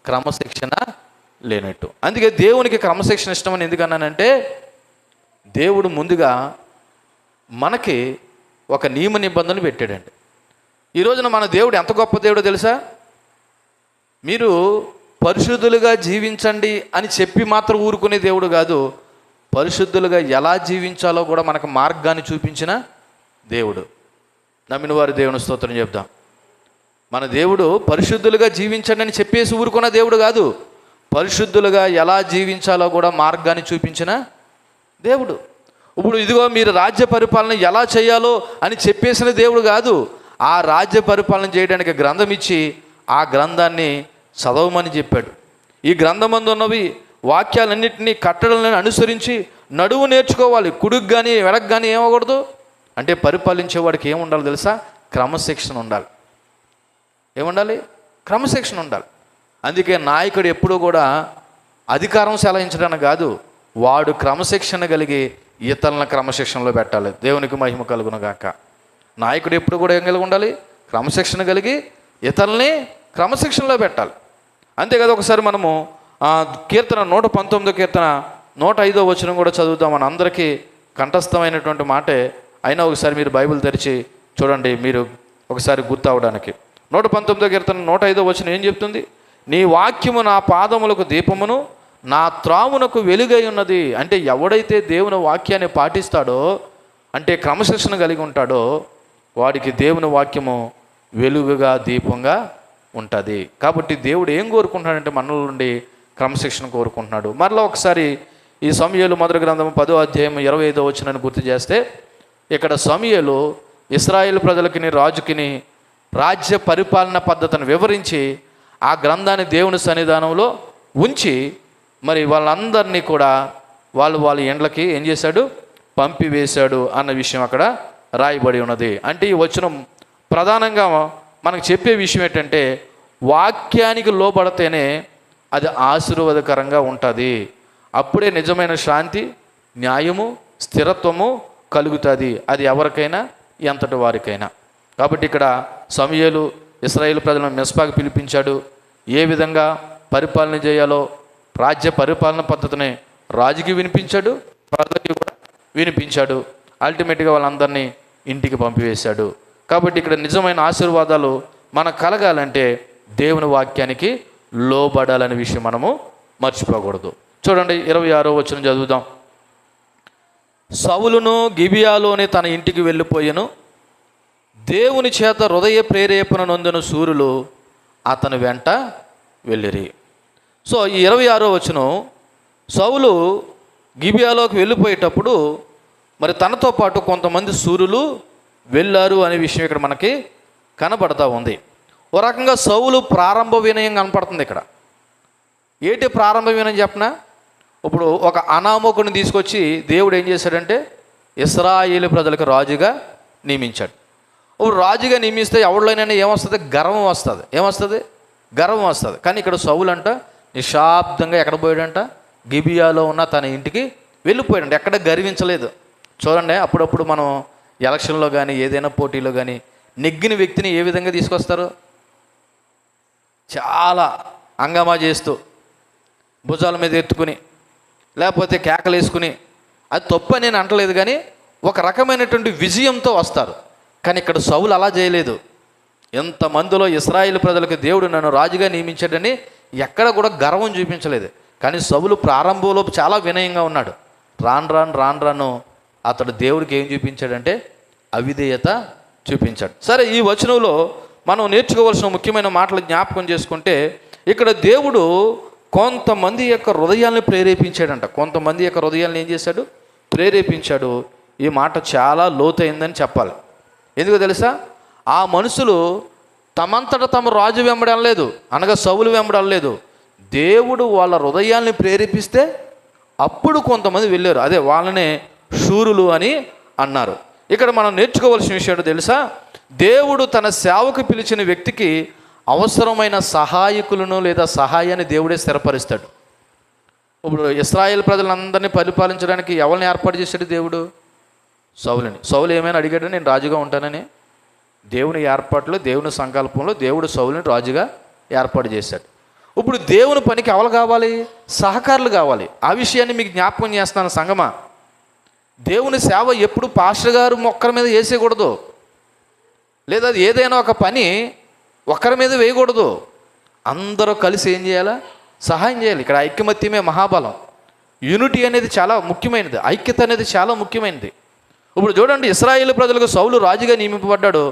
క్రమశిక్షణ లేనట్టు. అందుకే దేవునికి క్రమశిక్షణ ఇష్టమని ఎందుకన్నానంటే, దేవుడు ముందుగా మనకి ఒక నియమ నిబంధనలు పెట్టాడండి. ఈ రోజున మన దేవుడు ఎంత గొప్ప దేవుడో తెలుసా? మీరు పరిశుద్ధులుగా జీవించండి అని చెప్పి మాత్రం ఊరుకునే దేవుడు కాదు, పరిశుద్ధులుగా ఎలా జీవించాలో కూడా మనకు మార్గాన్ని చూపించిన దేవుడు. నమ్మిన వారి దేవుని స్తోత్రం చెప్దాం. మన దేవుడు పరిశుద్ధులుగా జీవించండి అని చెప్పేసి ఊరుకున్న దేవుడు కాదు, పరిశుద్ధులుగా ఎలా జీవించాలో కూడా మార్గాన్ని చూపించిన దేవుడు. ఇప్పుడు ఇదిగో మీరు రాజ్య పరిపాలన ఎలా చేయాలో అని చెప్పేసిన దేవుడు కాదు, ఆ రాజ్య పరిపాలన చేయడానికి గ్రంథం ఇచ్చి ఆ గ్రంథాన్ని చదవమని చెప్పాడు. ఈ గ్రంథమందు ఉన్నవి వాక్యాలన్నింటినీ కట్టడలను అనుసరించి నడువు నేర్చుకోవాలి. కుడుకు కానీ వెడకు కానీ ఏమవకూడదు. అంటే పరిపాలించేవాడికి ఏముండాలి తెలుసా? క్రమశిక్షణ ఉండాలి. ఏముండాలి? క్రమశిక్షణ ఉండాలి. అందుకే నాయకుడు ఎప్పుడూ కూడా అధికారం సెలవించడానికి కాదు, వాడు క్రమశిక్షణ కలిగి ఇతరులను క్రమశిక్షణలో పెట్టాలి. దేవునికి మహిమ కలుగును గాక. నాయకుడు ఎప్పుడు కూడా ఏం కలిగి ఉండాలి? క్రమశిక్షణ కలిగి ఇతరుల్ని క్రమశిక్షణలో పెట్టాలి. అంతేకాదు, ఒకసారి మనము కీర్తన 119 కీర్తన 105వ వచనం కూడా చదువుతాం. మన అందరికీ కంఠస్థమైనటువంటి మాటే అయినా ఒకసారి మీరు బైబిల్ తెరిచి చూడండి, మీరు ఒకసారి గుర్తు అవడానికి. 119వ కీర్తన 105వ వచనం ఏం చెప్తుంది? నీ వాక్యము నా పాదములకు దీపమును నా త్రామునకు వెలుగై ఉన్నది. అంటే ఎవడైతే దేవుని వాక్యాన్ని పాటిస్తాడో, అంటే క్రమశిక్షణ కలిగి ఉంటాడో, వాడికి దేవుని వాక్యము వెలుగుగా దీపంగా ఉంటుంది. కాబట్టి దేవుడు ఏం కోరుకుంటున్నాడంటే మనలో నుండి క్రమశిక్షణ కోరుకుంటున్నాడు. మరలా ఒకసారి ఈ సమూయేలు మొదటి గ్రంథం 10వ అధ్యాయం 25వ వచనాన్ని గుర్తు చేస్తే, ఇక్కడ సమూయేలు ఇశ్రాయేలు ప్రజలకి రాజుకిని రాజ్య పరిపాలన పద్ధతిని వివరించి ఆ గ్రంథాన్ని దేవుని సన్నిధానంలో ఉంచి మరి వాళ్ళందరినీ కూడా వాళ్ళ ఇండ్లకి ఏం చేశాడు? పంపివేశాడు అన్న విషయం అక్కడ రాయబడి ఉన్నది. అంటే ఈ వచనం ప్రధానంగా మనకు చెప్పే విషయం ఏంటంటే, వాక్యానికి లోబడితేనే అది ఆశీర్వాదకరంగా ఉంటుంది. అప్పుడే నిజమైన శాంతి, న్యాయము, స్థిరత్వము కలుగుతుంది. అది ఎవరికైనా, ఎంతటి వారికైనా. కాబట్టి ఇక్కడ సమూయేలు ఇశ్రాయేలు ప్రజలను మిస్పాకు పిలిపించాడు. ఏ విధంగా పరిపాలన చేయాలో రాజ్య పరిపాలన పద్ధతిని రాజుకి వినిపించాడు, ప్రజలకి కూడా వినిపించాడు. అల్టిమేట్గా వాళ్ళందరినీ ఇంటికి పంపివేశాడు. కాబట్టి ఇక్కడ నిజమైన ఆశీర్వాదాలు మనకు కలగాలంటే దేవుని వాక్యానికి లోబడాలనే విషయం మనము మర్చిపోకూడదు. చూడండి 26వ వచనం చదువుదాం. సౌలును గిబియాలోని తన ఇంటికి వెళ్ళిపోయెను. దేవుని చేత హృదయ ప్రేరేపణ నొందిన శూరులు అతని వెంట వెళ్ళిరి. సో ఈ 26వ వచనం, సౌలు గిబియాలోకి వెళ్ళిపోయేటప్పుడు మరి తనతో పాటు కొంతమంది శూరులు వెళ్ళారు అనే విషయం ఇక్కడ మనకి కనబడతా ఉంది. ఓ రకంగా సౌలు ప్రారంభ వినయం కనపడుతుంది ఇక్కడ. ఏంటి ప్రారంభ వినయం చెప్పనా? ఇప్పుడు ఒక అనామకుని తీసుకొచ్చి దేవుడు ఏం చేశాడంటే ఇశ్రాయేలు ప్రజలకు రాజుగా నియమించాడు. ఇప్పుడు రాజుగా నియమిస్తే ఎవరిలోనైనా ఏమొస్తుంది? గర్వం వస్తుంది. ఏమొస్తుంది? గర్వం వస్తుంది. కానీ ఇక్కడ సౌలు అంట నిశ్శాబ్దంగా ఎక్కడ పోయాడంట? గిబియాలో ఉన్న తన ఇంటికి వెళ్ళిపోయాడంట. ఎక్కడ గర్వించలేదు. చూడండి, అప్పుడప్పుడు మనం ఎలక్షన్లో కానీ ఏదైనా పోటీలో కానీ నెగ్గిన వ్యక్తిని ఏ విధంగా తీసుకొస్తారు? చాలా హంగామా చేస్తూ, భుజాల మీద ఎత్తుకుని, లేకపోతే కేకలు వేసుకుని. అది తప్పు అని నేను అంటలేదు, కానీ ఒక రకమైనటువంటి విజయంతో వస్తారు. కానీ ఇక్కడ సౌలు అలా చేయలేదు. ఎంతమందిలో ఇశ్రాయేలు ప్రజలకు దేవుడు నన్ను రాజుగా నియమించాడని ఎక్కడ కూడా గర్వం చూపించలేదు. కానీ సౌలు ప్రారంభంలో చాలా వినయంగా ఉన్నాడు. రాను అతడు దేవుడికి ఏం చూపించాడంటే అవిధేయత చూపించాడు. సరే, ఈ వచనంలో మనం నేర్చుకోవాల్సిన ముఖ్యమైన మాటలు జ్ఞాపకం చేసుకుంటే, ఇక్కడ దేవుడు కొంతమంది యొక్క హృదయాల్ని ప్రేరేపించాడంట. కొంతమంది యొక్క హృదయాల్ని ఏం చేశాడు? ప్రేరేపించాడు. ఈ మాట చాలా లోతైందని చెప్పాలి. ఎందుకు తెలుసా? ఆ మనుషులు తమంతట తమ రాజు వెంబడలేదు, అనగా సౌలు వెంబడలేదు. దేవుడు వాళ్ళ హృదయాల్ని ప్రేరేపిస్తే అప్పుడు కొంతమంది వెళ్ళారు. అదే వాళ్ళనే శూరులు అని అన్నారు. ఇక్కడ మనం నేర్చుకోవాల్సిన విషయం తెలుసా? దేవుడు తన సేవకు పిలిచిన వ్యక్తికి అవసరమైన సహాయకులను లేదా సహాయాన్ని దేవుడే స్థిరపరుస్తాడు. ఇప్పుడు ఇశ్రాయేల్ ప్రజలందరినీ పరిపాలించడానికి ఎవరిని ఏర్పాటు చేశాడు? దేవుడు సౌలుని. సౌలు ఏమైనా అడిగాడు నేను రాజుగా ఉంటానని? దేవుని ఏర్పాటులో, దేవుని సంకల్పంలో దేవుడు సౌలుని రాజుగా ఏర్పాటు చేశాడు. ఇప్పుడు దేవుని పనికి ఎవరు కావాలి? సహకారులు కావాలి. ఆ విషయాన్ని మీకు జ్ఞాపకం చేస్తున్నాను సంగమా. దేవుని సేవ ఎప్పుడు పాస్టర్ గారు ఒక్కరి మీద వేసేయకూడదు, లేదా ఏదైనా ఒక పని ఒక్కరి మీద వేయకూడదు. అందరూ కలిసి ఏం చేయాలా? సహాయం చేయాలి. ఇక్కడ ఐక్యమత్యమే మహాబలం. యూనిటీ అనేది చాలా ముఖ్యమైనది. ఐక్యత అనేది చాలా ముఖ్యమైనది. ఇప్పుడు చూడండి, ఇశ్రాయేలు ప్రజలకు సౌలు రాజుగా నియమింపబడ్డాడు.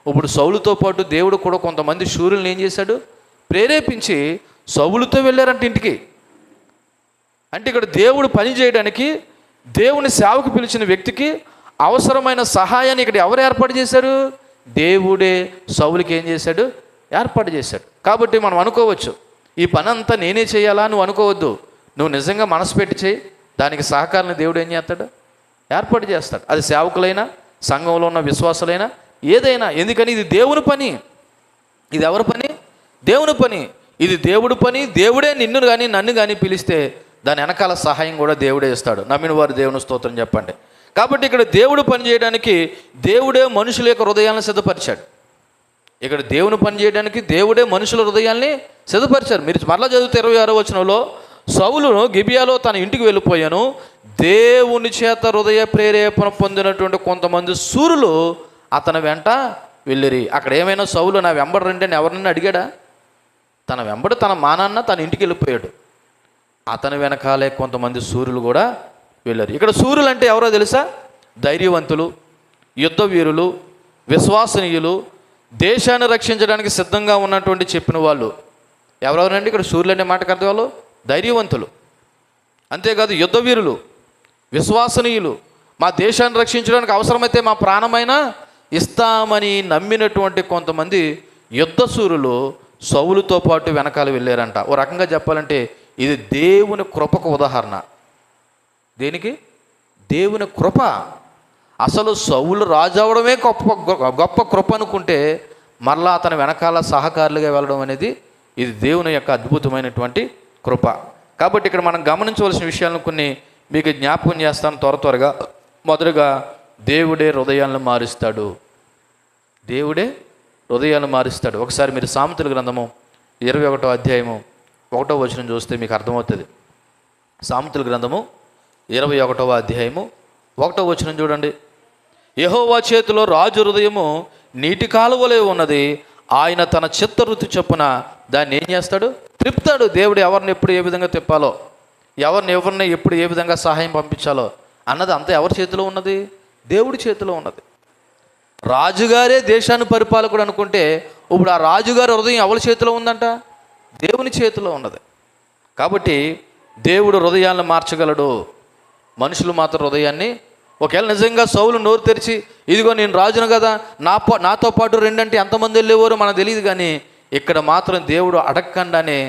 ఇప్పుడు సౌలుతో పాటు దేవుడు కూడా కొంతమంది శూరుల్ని ఏం చేశాడు? ప్రేరేపించి సౌలుతో వెళ్ళారంట ఇంటికి. అంటే ఇక్కడ దేవుడు పని చేయడానికి, దేవుని సేవకు పిలిచిన వ్యక్తికి అవసరమైన సహాయాన్ని ఇక్కడ ఎవరు ఏర్పాటు చేశారు? దేవుడే సౌలుకి ఏం చేశాడు? ఏర్పాటు చేశాడు. కాబట్టి మనం అనుకోవచ్చు, ఈ పని అంతా నేనే చేయాలా? నువ్వు అనుకోవద్దు. నువ్వు నిజంగా మనసు పెట్టి చేయి, దానికి సహకారాన్ని దేవుడు ఏం చేస్తాడు? ఏర్పాటు చేస్తాడు. అది సేవకులైనా, సంఘంలో ఉన్న విశ్వాసులైనా, ఏదైనా. ఎందుకని ఇది దేవుని పని. ఇది ఎవరి పని? దేవుని పని. ఇది దేవుడి పని. దేవుడే నిన్ను కానీ నన్ను కానీ పిలిస్తే దాని వెనకాల సహాయం కూడా దేవుడే ఇస్తాడు. నమ్మిన వారు దేవుని స్తోత్రం చెప్పండి. కాబట్టి ఇక్కడ దేవుడు పని చేయడానికి దేవుడే మనుషుల యొక్క హృదయాలను సిద్ధపరిచాడు. ఇక్కడ దేవుని పని చేయడానికి దేవుడే మనుషుల హృదయాల్ని సిద్ధపరిచారు. మీరు మరలా చదివితే 26వ వచనంలో, సౌలును గిబియాలో తన ఇంటికి వెళ్ళిపోయాను, దేవుని చేత హృదయ ప్రేరేపణ పొందినటువంటి కొంతమంది శూరులు అతని వెంట వెళ్ళిరి. అక్కడ ఏమైనా సౌలు నా వెంబడి రండి అని ఎవరినైనా అడిగాడా? తన వెంబడి తన మానాన్న తన ఇంటికి వెళ్ళిపోయాడు. అతని వెనకాలే కొంతమంది శూరులు కూడా వెళ్ళారు. ఇక్కడ శూరులు అంటే ఎవరో తెలుసా? ధైర్యవంతులు, యుద్ధ వీరులు, విశ్వసనీయులు, దేశాన్ని రక్షించడానికి సిద్ధంగా ఉన్నటువంటి చెప్పిన వాళ్ళు. ఎవరెవరండి ఇక్కడ శూరులు అనే మాటకు అర్థం? వాళ్ళు ధైర్యవంతులు, అంతేకాదు యుద్ధ వీరులు, విశ్వసనీయులు, మా దేశాన్ని రక్షించడానికి అవసరమైతే మా ప్రాణమైనా ఇస్తామని నమ్మినటువంటి కొంతమంది యుద్ధ శూరులు సౌలుతో పాటు వెనకాల వెళ్ళారంట. ఓ రకంగా చెప్పాలంటే ఇది దేవుని కృపకు ఉదాహరణ. దేనికి? దేవుని కృప. అసలు సౌలు రాజు అవడమే గొప్ప కృప అనుకుంటే, మరలా అతని వెనకాల సహకారులుగా వెళ్ళడం అనేది ఇది దేవుని యొక్క అద్భుతమైనటువంటి కృప. కాబట్టి ఇక్కడ మనం గమనించవలసిన విషయాలను కొన్ని మీకు జ్ఞాపకం చేస్తాను త్వరగా. మొదటగా, దేవుడే హృదయాలను మారుస్తాడు. దేవుడే హృదయాలను మారుస్తాడు. ఒకసారి మీరు సామెతల గ్రంథము 21వ అధ్యాయము 1వ వచనం చూస్తే మీకు అర్థమవుతుంది. సామెతల గ్రంథము 21వ అధ్యాయము 1వ వచనం చూడండి. యెహోవా చేతిలో రాజు హృదయము నీటి కాలువలే ఉన్నది, ఆయన తన చిత్తవృత్తి చొప్పున దాన్ని ఏం చేస్తాడు? త్రిప్పుతాడు. దేవుడు ఎవరిని ఎప్పుడు ఏ విధంగా తిప్పాలో, ఎవరిని ఎప్పుడు ఏ విధంగా సహాయం పంపించాలో అన్నది అంతా ఎవరి చేతిలో ఉన్నది? దేవుడి చేతిలో ఉన్నది. రాజుగారే దేశాన్ని పరిపాలకుడు అనుకుంటే ఇప్పుడు ఆ రాజుగారి హృదయం ఎవరి చేతిలో ఉందంట? దేవుని చేతిలో ఉన్నది. కాబట్టి దేవుడు హృదయాలను మార్చగలడు, మనుషులు మాత్రం హృదయాన్ని. ఒకవేళ నిజంగా సౌలు నోరు తెరిచి ఇదిగో నేను రాజును కదా, నాతో పాటు రెండంటే ఎంతమంది వెళ్ళేవారు మనకు తెలియదు, కానీ ఇక్కడ మాత్రం దేవుడు అడగకుండానే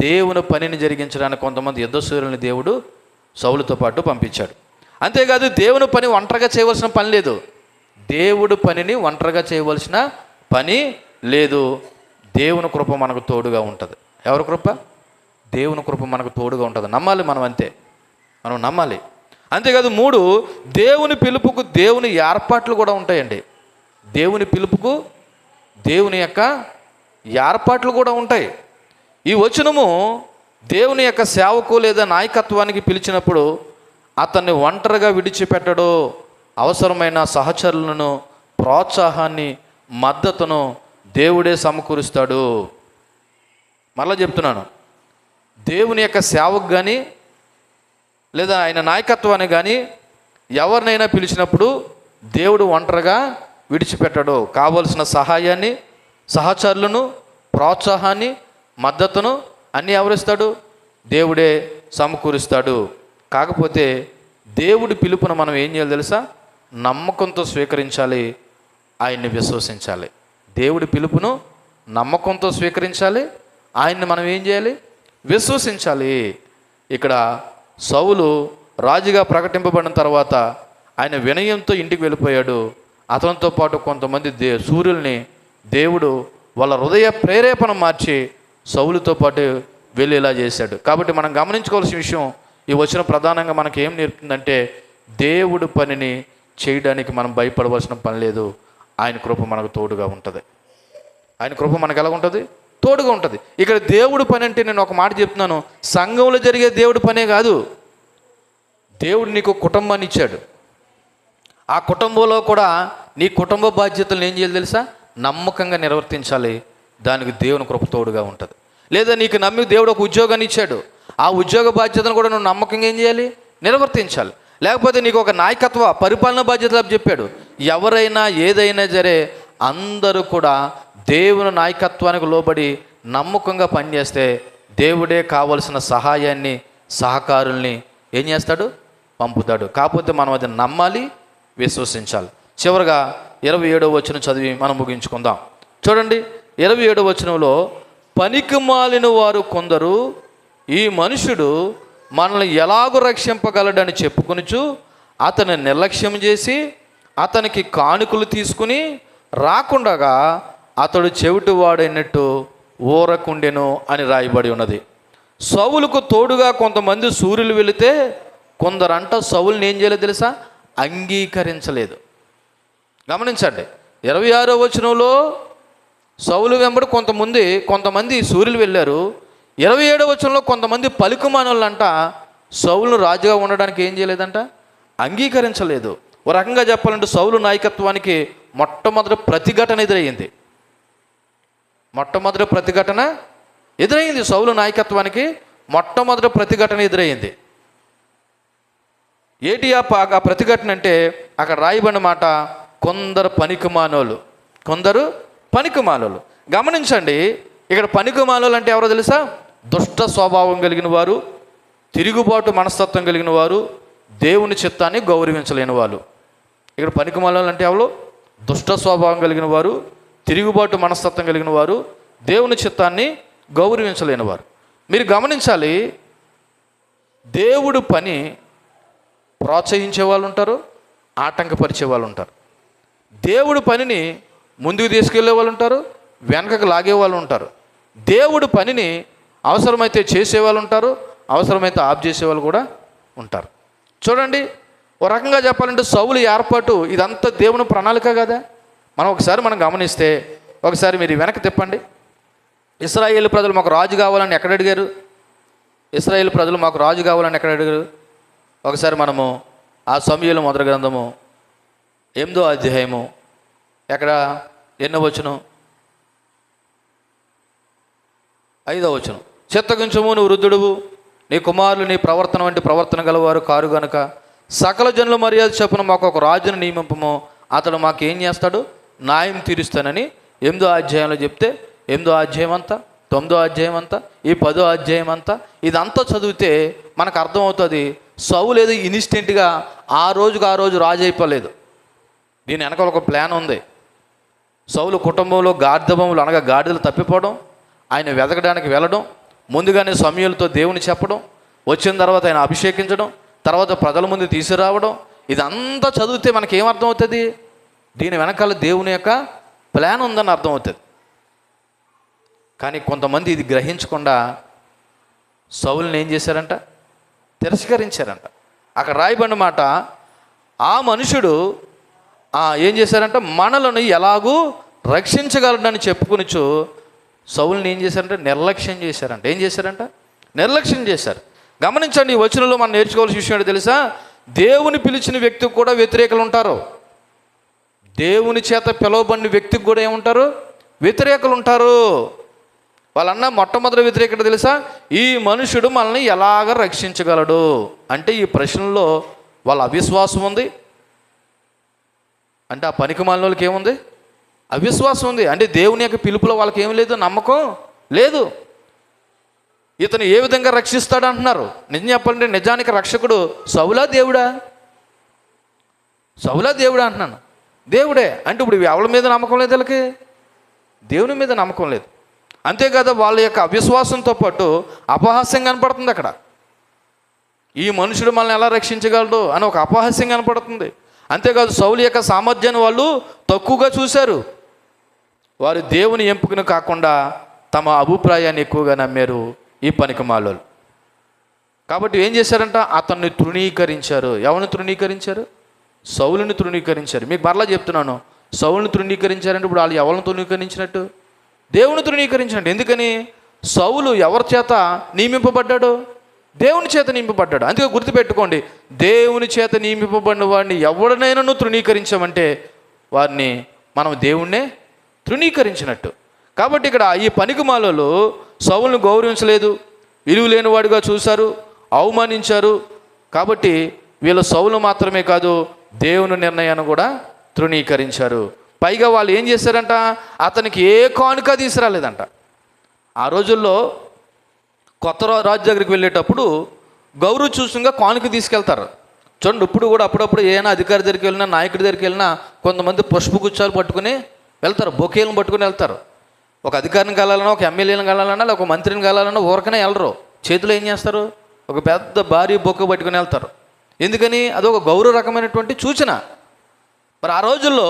దేవుని పనిని జరిగించడానికి కొంతమంది యుద్ధశూరుల్ని దేవుడు సౌలుతో పాటు పంపించాడు. అంతేకాదు దేవుని పని ఒంటరిగా చేయవలసిన పని లేదు. దేవుడు పనిని ఒంటరిగా చేయవలసిన పని లేదు. దేవుని కృప మనకు తోడుగా ఉంటుంది. ఎవరి కృప? దేవుని కృప మనకు తోడుగా ఉంటుంది. నమ్మాలి మనం, అంతే, మనం నమ్మాలి. అంతేకాదు 3, దేవుని పిలుపుకు దేవుని ఏర్పాట్లు కూడా ఉంటాయండి. దేవుని పిలుపుకు దేవుని యొక్క ఏర్పాట్లు కూడా ఉంటాయి. ఈ వచనము దేవుని యొక్క సేవకు లేదా నాయకత్వానికి పిలిచినప్పుడు అతన్ని ఒంటరిగా విడిచిపెట్టడు. అవసరమైన సహచరులను, ప్రోత్సాహాన్ని, మద్దతును దేవుడే సమకూరుస్తాడు. మరలా చెప్తున్నాను, దేవుని యొక్క సేవకు కానీ లేదా ఆయన నాయకత్వాన్ని కానీ ఎవరినైనా పిలిచినప్పుడు దేవుడు ఒంటరిగా విడిచిపెట్టడు. కావలసిన సహాయాన్ని, సహచరులను, ప్రోత్సాహాన్ని, మద్దతును అన్నీ ఎవరిస్తాడు? దేవుడే సమకూరుస్తాడు. కాకపోతే దేవుడి పిలుపును మనం ఏం చేయాలి తెలుసా? నమ్మకంతో స్వీకరించాలి, ఆయన్ని విశ్వసించాలి. దేవుడి పిలుపును నమ్మకంతో స్వీకరించాలి, ఆయన్ని మనం ఏం చేయాలి? విశ్వసించాలి. ఇక్కడ సౌలు రాజుగా ప్రకటింపబడిన తర్వాత ఆయన వినయంతో ఇంటికి వెళ్ళిపోయాడు. అతనితో పాటు కొంతమంది సూర్యుల్ని దేవుడు వాళ్ళ హృదయ ప్రేరేపణ మార్చి సౌలుతో పాటు వెళ్ళేలా చేశాడు. కాబట్టి మనం గమనించుకోవాల్సిన విషయం, ఈ వచనం ప్రధానంగా మనకి ఏం నేర్పుతుందంటే దేవుడు పనిని చేయడానికి మనం భయపడవలసిన పని లేదు. ఆయన కృప మనకు తోడుగా ఉంటుంది. ఆయన కృప మనకు ఎలా ఉంటుంది? తోడుగా ఉంటుంది. ఇక్కడ దేవుడు పని అంటే నేను ఒక మాట చెప్తున్నాను, సంఘంలో జరిగే దేవుడి పనే కాదు. దేవుడు నీకు కుటుంబాన్ని ఇచ్చాడు. ఆ కుటుంబంలో కూడా నీ కుటుంబ బాధ్యతలను ఏం చేయాలి తెలుసా? నమ్మకంగా నిర్వర్తించాలి. దానికి దేవుని కృప తోడుగా ఉంటుంది. లేదా నీకు నమ్మి దేవుడు ఒక ఉద్యోగాన్ని ఇచ్చాడు, ఆ ఉద్యోగ బాధ్యతను కూడా నువ్వు నమ్మకంగా ఏం చేయాలి? నిర్వర్తించాలి. లేకపోతే నీకు ఒక నాయకత్వ పరిపాలన బాధ్యతలు చెప్పాడు. ఎవరైనా ఏదైనా సరే అందరూ కూడా దేవుని నాయకత్వానికి లోబడి నమ్మకంగా పనిచేస్తే దేవుడే కావలసిన సహాయాన్ని, సహకారుల్ని ఏం చేస్తాడు? పంపుతాడు. కాకపోతే మనం అది నమ్మాలి, విశ్వసించాలి. చివరిగా 27వ వచనం చదివి మనం ముగించుకుందాం. చూడండి, 27వ వచనంలో పనికి మాలిన వారు కొందరు ఈ మనుషుడు మనల్ని ఎలాగూ రక్షింపగలడని చెప్పుకొనుచు అతని నిర్లక్ష్యం చేసి అతనికి కానుకలు తీసుకుని రాకుండగా అతడు చెవిటివాడైనట్టు ఊరకుండెను అని రాయబడి ఉన్నది. సౌలుకు తోడుగా కొంతమంది సూర్యులు వెళితే కొందరంట సౌలుని ఏం చేయలేదు తెలుసా? అంగీకరించలేదు. గమనించండి, 26వ వచనంలో సౌలు వెంబడి కొంతమంది సూర్యులు వెళ్ళారు. 27వ వచనంలో కొంతమంది పలుకుమానులంట సౌలును రాజుగా ఉండడానికి ఏం చేయలేదంట? అంగీకరించలేదు. ఓ రకంగా చెప్పాలంటే సౌలు నాయకత్వానికి మొట్టమొదటి ప్రతిఘటన ఎదురైంది. సౌలు నాయకత్వానికి మొట్టమొదటి ప్రతిఘటన ఎదురైంది. ఏటి ఆ ప్రతిఘటన అంటే అక్కడ రాయబడిన మాట, కొందరు పనికిమాలోలు. గమనించండి, ఇక్కడ పనికిమాలోలు అంటే ఎవరో తెలుసా? దుష్ట స్వభావం కలిగిన వారు, తిరుగుబాటు మనస్తత్వం కలిగిన వారు, దేవుని చిత్తాన్ని గౌరవించలేని వాళ్ళు. ఇక్కడ పనికిమాలోలు అంటే ఎవరు? దుష్ట స్వభావం కలిగిన వారు, తిరుగుబాటు మనస్తత్వం కలిగిన వారు, దేవుని చిత్తాన్ని గౌరవించలేని వారు. మీరు గమనించాలి, దేవుడు పని ప్రోత్సహించే వాళ్ళు ఉంటారు, ఆటంకపరిచే వాళ్ళు ఉంటారు. దేవుడు పనిని ముందుకు తీసుకెళ్లే వాళ్ళు ఉంటారు, వెనకకు లాగే వాళ్ళు ఉంటారు. దేవుడు పనిని అవసరమైతే చేసేవాళ్ళు ఉంటారు, అవసరమైతే ఆఫ్ చేసేవాళ్ళు కూడా ఉంటారు. చూడండి, ఓ రకంగా చెప్పాలంటే సౌలు ఏర్పాటు ఇదంతా దేవుని ప్రణాళిక కదా. మనం గమనిస్తే ఒకసారి మీరు వెనక్కి తిప్పండి. ఇశ్రాయేలు ప్రజలు మాకు రాజు కావాలని ఎక్కడ అడిగారు? ఇశ్రాయేలు ప్రజలు మాకు రాజు కావాలని ఎక్కడ అడిగారు? ఒకసారి మనము ఆ సమూయేలు మొదటి గ్రంథము 8వ అధ్యాయము ఎక్కడ ఎన్నో వచనం? 5వ వచనం. చిత్తగించుము, నువ్వు వృద్ధుడువు, నీ కుమారులు నీ ప్రవర్తన వంటి ప్రవర్తన గలవారు కారు గనుక సకల జనుల మర్యాద చొప్పున మాకు ఒక రాజును నియమింపము, అతడు మాకు ఏం చేస్తాడు? న్యాయం తీరుస్తానని 8వ అధ్యాయంలో చెప్తే 8వ అధ్యాయం అంతా, 9వ అధ్యాయం అంతా, ఈ 10వ అధ్యాయం అంతా ఇదంతా చదివితే మనకు అర్థమవుతుంది సౌలు ఏదో ఇన్స్టెంట్గా ఆ రోజు రాజు అయిపోలేదు. దీని వెనకాల ఒక ప్లాన్ ఉంది. సౌలు కుటుంబంలో గార్ధబములు అనగా గాడిదలు తప్పిపోవడం, ఆయన వెతకడానికి వెళ్ళడం, ముందుగానే సమూయేలుతో దేవుని చెప్పడం, వచ్చిన తర్వాత ఆయన అభిషేకించడం, తర్వాత ప్రజల ముందు తీసుకురావడం, ఇదంతా చదివితే మనకి ఏమర్థమవుతుంది? దీని వెనకాల దేవుని యొక్క ప్లాన్ ఉందని అర్థమవుతుంది. కానీ కొంతమంది ఇది గ్రహించకుండా సౌలుని ఏం చేశారంట? తిరస్కరించారంట. అక్కడ రాయబడిన మాట, ఆ మనుషుడు ఏం చేశారంట? మనలను ఎలాగూ రక్షించగలడని చెప్పుకొనిచు సౌలుని ఏం చేశారంటే నిర్లక్ష్యం చేశారంట. ఏం చేశారంట? నిర్లక్ష్యం చేశారు. గమనించండి, ఈ వచనంలో మనం నేర్చుకోవాల్సిన విషయం ఏంటో తెలుసా? దేవుని పిలిచిన వ్యక్తికి కూడా వ్యతిరేకులు ఉంటారు. దేవుని చేత పిలువబడిన వ్యక్తికి కూడా ఏముంటారు? వ్యతిరేకులు ఉంటారు. వాళ్ళన్న మొట్టమొదటి వ్యతిరేకత తెలుసా? ఈ మనుషుడు మనల్ని ఎలాగ రక్షించగలడు అంటే ఈ ప్రశ్నలో వాళ్ళ అవిశ్వాసం ఉంది. అంటే ఆ పనికి మాలిన వాళ్ళకి ఏముంది? అవిశ్వాసం ఉంది. అంటే దేవుని యొక్క పిలుపులో వాళ్ళకి ఏం లేదు, నమ్మకం లేదు. ఇతను ఏ విధంగా రక్షిస్తాడు అంటున్నారు. నిజం చెప్పాలంటే నిజానికి రక్షకుడు సౌలా దేవుడా? సౌలా దేవుడా అంటున్నాను. దేవుడే. అంటే ఇప్పుడు ఎవరి మీద నమ్మకం లేదు వీళ్ళకి? దేవుని మీద నమ్మకం లేదు. అంతేకాదు వాళ్ళ యొక్క అవిశ్వాసంతో పాటు అపహాస్యం కనపడుతుంది అక్కడ. ఈ మనుషుడు మనల్ని ఎలా రక్షించగలడు అని ఒక అపహాస్యం కనపడుతుంది. అంతేకాదు సౌలు యొక్క సామర్థ్యాన్ని వాళ్ళు తక్కువగా చూశారు. వారు దేవుని ఎంపికను కాకుండా తమ అభిప్రాయాన్ని ఎక్కువగా నమ్మారు ఈ పనికిమాలోలు. కాబట్టి ఏం చేశారంట? అతన్ని తృణీకరించారు. ఎవరిని తృణీకరించారు? సౌలుని తృణీకరించారు. మీకు మరలా చెప్తున్నాను, సౌలుని తృణీకరించారంటే ఇప్పుడు వాళ్ళు ఎవరిని తృణీకరించినట్టు? దేవుని తృణీకరించినట్టు. ఎందుకని? సౌలు ఎవరి చేత నియమింపబడ్డాడు? దేవుని చేత నియమింపబడ్డాడు. అందుకే గుర్తుపెట్టుకోండి, దేవుని చేత నియమింపబడిన వాడిని ఎవరినైనా తృణీకరించామంటే వారిని మనం దేవుణ్ణే తృణీకరించినట్టు. కాబట్టి ఇక్కడ ఈ పనికిమాలోలు సౌలును గౌరవించలేదు, విలువ లేనివాడిగా చూశారు, అవమానించారు. కాబట్టి వీళ్ళు సౌలు మాత్రమే కాదు దేవుని నిర్ణయాన్ని కూడా తృణీకరించారు. పైగా వాళ్ళు ఏం చేశారంట? అతనికి ఏ కానుక తీసుకురాలేదంట. ఆ రోజుల్లో కొత్త రాజు దగ్గరికి వెళ్ళేటప్పుడు గౌరవ సూచనగా కానుక తీసుకెళ్తారు. చూడండి, ఇప్పుడు కూడా అప్పుడప్పుడు ఏదైనా అధికారి దగ్గరికి వెళ్ళినా, నాయకుడి దగ్గరికి వెళ్ళినా కొంతమంది పుష్పగుచ్చాలు పట్టుకుని వెళ్తారు, బొకేలను పట్టుకుని వెళ్తారు. ఒక అధికారిని కలాలన్నా, ఒక ఎమ్మెల్యేని కలాలన్నా, ఒక మంత్రిని కలాలన్నా ఊరకనే వెళ్ళరు. చేతిలో ఏం చేస్తారు? ఒక పెద్ద భారీ బొక్క పట్టుకుని వెళ్తారు. ఎందుకని? అదొక గౌరవ రకమైనటువంటి సూచన. మరి ఆ రోజుల్లో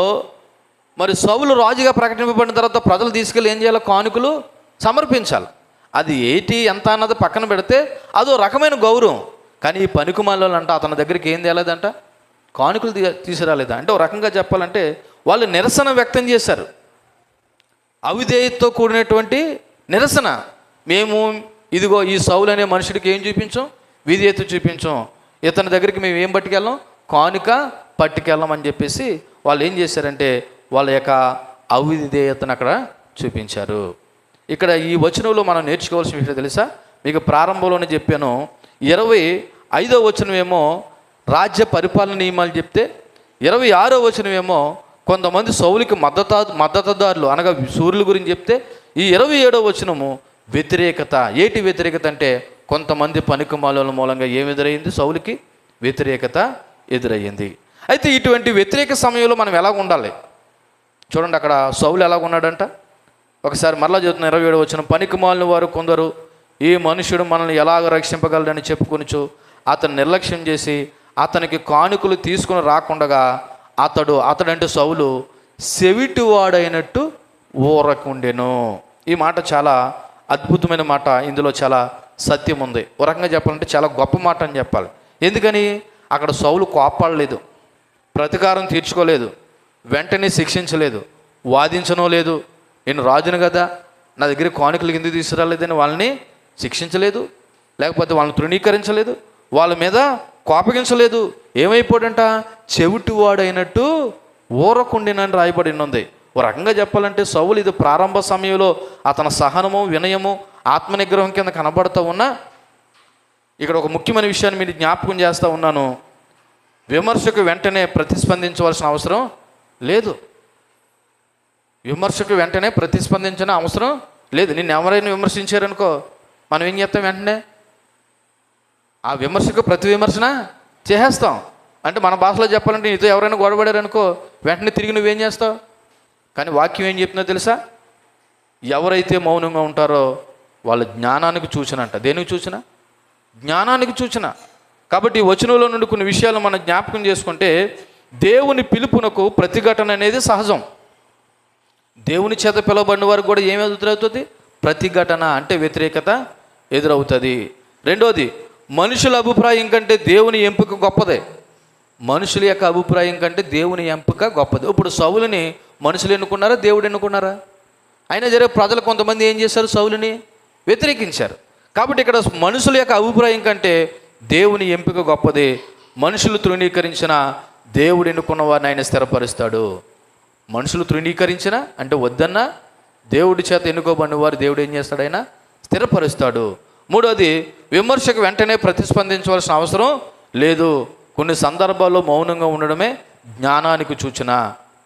మరి సౌలు రాజుగా ప్రకటింపబడిన తర్వాత ప్రజలు తీసుకెళ్ళి ఏం చేయాలి? కానుకలు సమర్పించాలి. అది ఏంటి ఎంత అన్నది పక్కన పెడితే అదో రకమైన గౌరవం. కానీ ఈ పనికిమాలోలు అంట అతని దగ్గరికి ఏం తేలేదంట? కానుకలు తీసుకురాలేదా? అంటే ఒక రకంగా చెప్పాలంటే వాళ్ళు నిరసన వ్యక్తం చేశారు. అవిధేయతతో కూడినటువంటి నిరసన. మేము ఇదిగో ఈ సౌలు అనే మనుషుడికి ఏం చూపించాం? విధేయత చూపించాం. ఇతని దగ్గరికి మేము ఏం పట్టుకెళ్ళాం? కానుక పట్టుకెళ్ళాం అని చెప్పేసి వాళ్ళు ఏం చేశారంటే వాళ్ళ యొక్క అవిధేయతను అక్కడ చూపించారు. ఇక్కడ ఈ వచనంలో మనం నేర్చుకోవాల్సిన విషయం తెలుసా? మీకు ప్రారంభంలోనే చెప్పాను. 25వ వచనమేమో రాజ్య పరిపాలన నియమాలు చెప్తే 26వ వచనమేమో కొంతమంది సౌలుకి మద్దతుదారులు అనగా సూర్యుల గురించి చెప్తే ఈ 27వ వచనము వ్యతిరేకత. ఏటి వ్యతిరేకత అంటే కొంతమంది పనికిమాలోల మూలంగా ఏమి ఎదురయ్యింది? సౌలుకి వ్యతిరేకత ఎదురయ్యింది. అయితే ఇటువంటి వ్యతిరేక సమయంలో మనం ఎలాగ ఉండాలి? చూడండి, అక్కడ సౌలు ఎలాగ ఉన్నాడంట. ఒకసారి మరలా చెబుతున్న 27వ వచనం, పనికిమాలిన వారు కొందరు ఈ మనుషుడు మనల్ని ఎలాగ రక్షింపగలడని చెప్పుకొనిచు అతను నిర్లక్ష్యం చేసి అతనికి కానుకలు తీసుకుని రాకుండగా అతడంటే సౌలు సెవిటివాడైనట్టు ఊరకుండెను. ఈ మాట చాలా అద్భుతమైన మాట. ఇందులో చాలా సత్యం ఉంది. ఒక రకంగా చెప్పాలంటే చాలా గొప్ప మాట అని చెప్పాలి. ఎందుకని? అక్కడ సౌలు కోపాడలేదు, ప్రతీకారం తీర్చుకోలేదు, వెంటనే శిక్షించలేదు, వాదించనో లేదు. నేను రాజును కదా, నా దగ్గర కానుకలు ఎందుకు తీసుకురాలేదని వాళ్ళని శిక్షించలేదు, లేకపోతే వాళ్ళని తృణీకరించలేదు, వాళ్ళ మీద కోపగించలేదు. ఏమైపోయాడంట? చెవిటివాడైనట్టు ఊరకుండినని రాయబడి ఉంది. ఓ రకంగా చెప్పాలంటే సౌలు ఇది ప్రారంభ సమయంలో అతని సహనము, వినయము, ఆత్మనిగ్రహం కింద కనబడుతూ ఉన్నా, ఇక్కడ ఒక ముఖ్యమైన విషయాన్ని మీరు జ్ఞాపకం చేస్తూ ఉన్నాను. విమర్శకు వెంటనే ప్రతిస్పందించవలసిన అవసరం లేదు. విమర్శకు వెంటనే ప్రతిస్పందించిన అవసరం లేదు. నిన్ను ఎవరైనా విమర్శించారనుకో, మనం ఏం చేస్తాం? వెంటనే ఆ విమర్శకు ప్రతి విమర్శన చేసేస్తాం. అంటే మన భాషలో చెప్పాలంటే నీతో ఎవరైనా గొడవపడారనుకో, వెంటనే తిరిగి నువ్వేం చేస్తావు? కానీ వాక్యం ఏం చెప్తుందో తెలుసా? ఎవరైతే మౌనంగా ఉంటారో వాళ్ళ జ్ఞానానికి చూసినంట. దేనికి చూసినా? జ్ఞానానికి చూసిన. కాబట్టి ఈ వచనంలో నుండి కొన్ని విషయాలు మనం జ్ఞాపకం చేసుకుంటే, దేవుని పిలుపునకు ప్రతిఘటన అనేది సహజం. దేవుని చేత పిలువబడిన వారికి కూడా ఏమి ఎదురవుతుంది? ప్రతిఘటన అంటే వ్యతిరేకత ఎదురవుతుంది. రెండోది, మనుషుల అభిప్రాయం కంటే దేవుని ఎంపిక గొప్పదే. మనుషుల యొక్క అభిప్రాయం కంటే దేవుని ఎంపిక గొప్పది. ఇప్పుడు సౌలుని మనుషులు ఎన్నుకున్నారా, దేవుడు ఎన్నుకున్నారా? అయినా సరే ప్రజలు కొంతమంది ఏం చేశారు? సౌలుని వ్యతిరేకించారు. కాబట్టి ఇక్కడ మనుషుల యొక్క అభిప్రాయం కంటే దేవుని ఎంపిక గొప్పది. మనుషులు తృణీకరించిన దేవుడు ఎన్నుకున్న వారిని ఆయన స్థిరపరుస్తాడు. మనుషులు తృణీకరించిన అంటే వద్దన్నా దేవుడి చేత ఎన్నుకోబడిన వారు దేవుడు ఏం చేస్తాడు? ఆయన స్థిరపరుస్తాడు. మూడోది, విమర్శకు వెంటనే ప్రతిస్పందించవలసిన అవసరం లేదు. కొన్ని సందర్భాల్లో మౌనంగా ఉండడమే జ్ఞానానికి సూచన.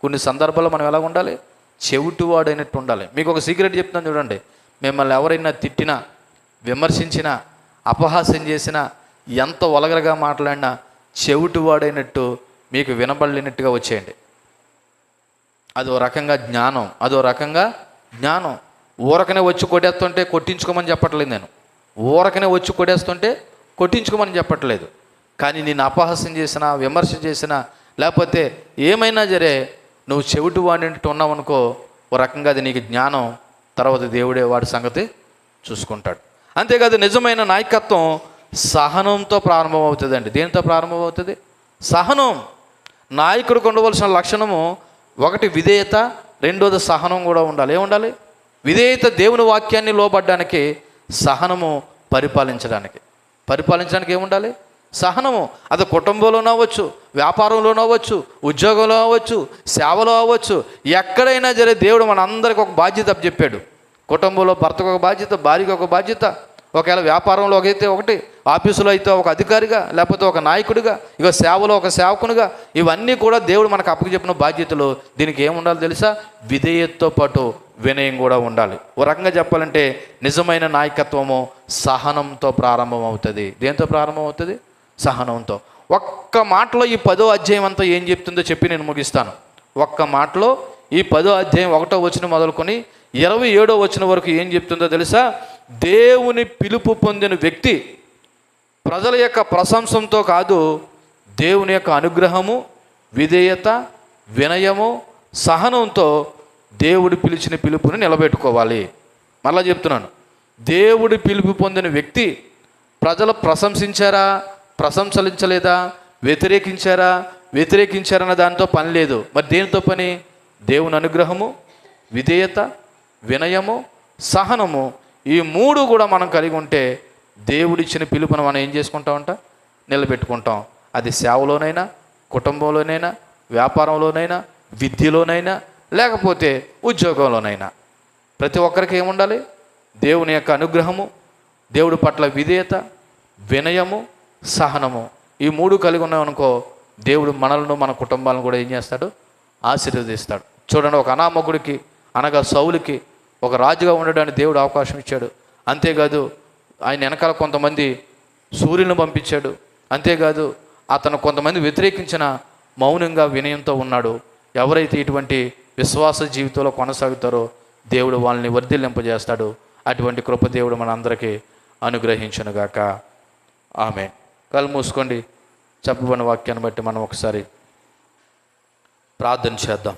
కొన్ని సందర్భాల్లో మనం ఎలా ఉండాలి? చెవిటివాడైనట్టు ఉండాలి. మీకు ఒక సీక్రెట్ చెప్తాను చూడండి. మిమ్మల్ని ఎవరైనా తిట్టినా, విమర్శించినా, అపహాస్యం చేసినా, ఎంత వలగరగా మాట్లాడినా చెవిటివాడైనట్టు మీకు వినబడలేనట్టుగా వచ్చేయండి. అదో రకంగా జ్ఞానం, అదో రకంగా జ్ఞానం. ఊరకనే వచ్చి కొట్టేస్తుంటే కొట్టించుకోమని చెప్పట్లేదు నేను. ఊరకనే వచ్చి కొట్టేస్తుంటే కొట్టించుకోమని చెప్పట్లేదు. కానీ నేను అపహాస్యం చేసినా, విమర్శ చేసినా, లేకపోతే ఏమైనా సరే నువ్వు చెవిటి వాడినట్టు ఉన్నావు అనుకో, ఓ రకంగా అది నీకు జ్ఞానం. తర్వాత దేవుడే వాడి సంగతి చూసుకుంటాడు. అంతేకాదు, నిజమైన నాయకత్వం సహనంతో ప్రారంభమవుతుందండి. దేనితో ప్రారంభమవుతుంది? సహనం. నాయకుడికి ఉండవలసిన లక్షణము ఒకటి విధేయత, రెండోది సహనం కూడా ఉండాలి. ఏముండాలి? విధేయత దేవుని వాక్యాన్ని లోబడ్డానికి, సహనము పరిపాలించడానికి. పరిపాలించడానికి ఏముండాలి? సహనము. అది కుటుంబంలోనూ అవ్వచ్చు, వ్యాపారంలోనూ అవ్వచ్చు, ఉద్యోగంలో అవ్వచ్చు, సేవలో అవ్వచ్చు, ఎక్కడైనా సరే దేవుడు మన అందరికి ఒక బాధ్యత చెప్పాడు. కుటుంబంలో భర్తకు ఒక బాధ్యత, భార్యకు ఒక బాధ్యత, ఒకవేళ వ్యాపారంలో అయితే ఒకటి, ఆఫీసులో అయితే ఒక అధికారిగా, లేకపోతే ఒక నాయకుడిగా, ఇక సేవలో ఒక సేవకునిగా, ఇవన్నీ కూడా దేవుడు మనకు అప్పచెప్పిన బాధ్యతలు. దీనికి ఏముండాలి తెలుసా? విధేయతతో పాటు వినయం కూడా ఉండాలి. ఓ రకంగా చెప్పాలంటే నిజమైన నాయకత్వము సహనంతో ప్రారంభమవుతుంది. దేంతో ప్రారంభమవుతుంది? సహనంతో. ఒక్క మాటలో ఈ 10వ అధ్యాయం అంతా ఏం చెప్తుందో చెప్పి నేను ముగిస్తాను. ఒక్క మాటలో ఈ 10వ అధ్యాయం 1వ వచనం మొదలుకొని 27వ వచనం వరకు ఏం చెప్తుందో తెలుసా? దేవుని పిలుపు పొందిన వ్యక్తి ప్రజల యొక్క ప్రశంసంతో కాదు, దేవుని యొక్క అనుగ్రహము, విధేయత, వినయము, సహనంతో దేవుడు పిలిచిన పిలుపుని నిలబెట్టుకోవాలి. మళ్ళా చెప్తున్నాను, దేవుడి పిలుపు పొందిన వ్యక్తి ప్రజలు ప్రశంసించారా, ప్రశంసలించలేదా, వ్యతిరేకించారన్న దానితో పని లేదు. మరి దేనితో పని? దేవుని అనుగ్రహము, విధేయత, వినయము, సహనము, ఈ 3 కూడా మనం కలిగి ఉంటే దేవుడిచ్చిన పిలుపును మనం ఏం చేసుకుంటామంట? నిలబెట్టుకుంటాం. అది సేవలోనైనా, కుటుంబంలోనైనా, వ్యాపారంలోనైనా, విద్యలోనైనా, లేకపోతే ఉద్యోగంలోనైనా. ప్రతి ఒక్కరికి ఏముండాలి? దేవుని యొక్క అనుగ్రహము, దేవుడి పట్ల విధేయత, వినయము, సహనము, ఈ 3 కలిగి ఉన్నామనుకో, దేవుడు మనలను, మన కుటుంబాలను కూడా ఏం చేస్తాడు? ఆశీర్వదిస్తాడు. చూడండి, ఒక అనామకుడికి అనగా సౌలుకి ఒక రాజుగా ఉండడానికి దేవుడు అవకాశం ఇచ్చాడు. అంతేకాదు, ఆయన వెనకాల కొంతమంది సూర్యులను పంపించాడు. అంతేకాదు, అతను కొంతమంది వ్యతిరేకించిన మౌనంగా వినయంతో ఉన్నాడు. ఎవరైతే ఇటువంటి విశ్వాస జీవితంలో కొనసాగుతారో దేవుడు వాళ్ళని వర్ధిల్లింపజేస్తాడు. అటువంటి కృప దేవుడు మనందరికీ అనుగ్రహించునుగాక. ఆమేన్. కళ్ళు మూసుకోండి. చెప్పబడిన వాక్యాన్ని బట్టి మనం ఒకసారి ప్రార్థన చేద్దాం.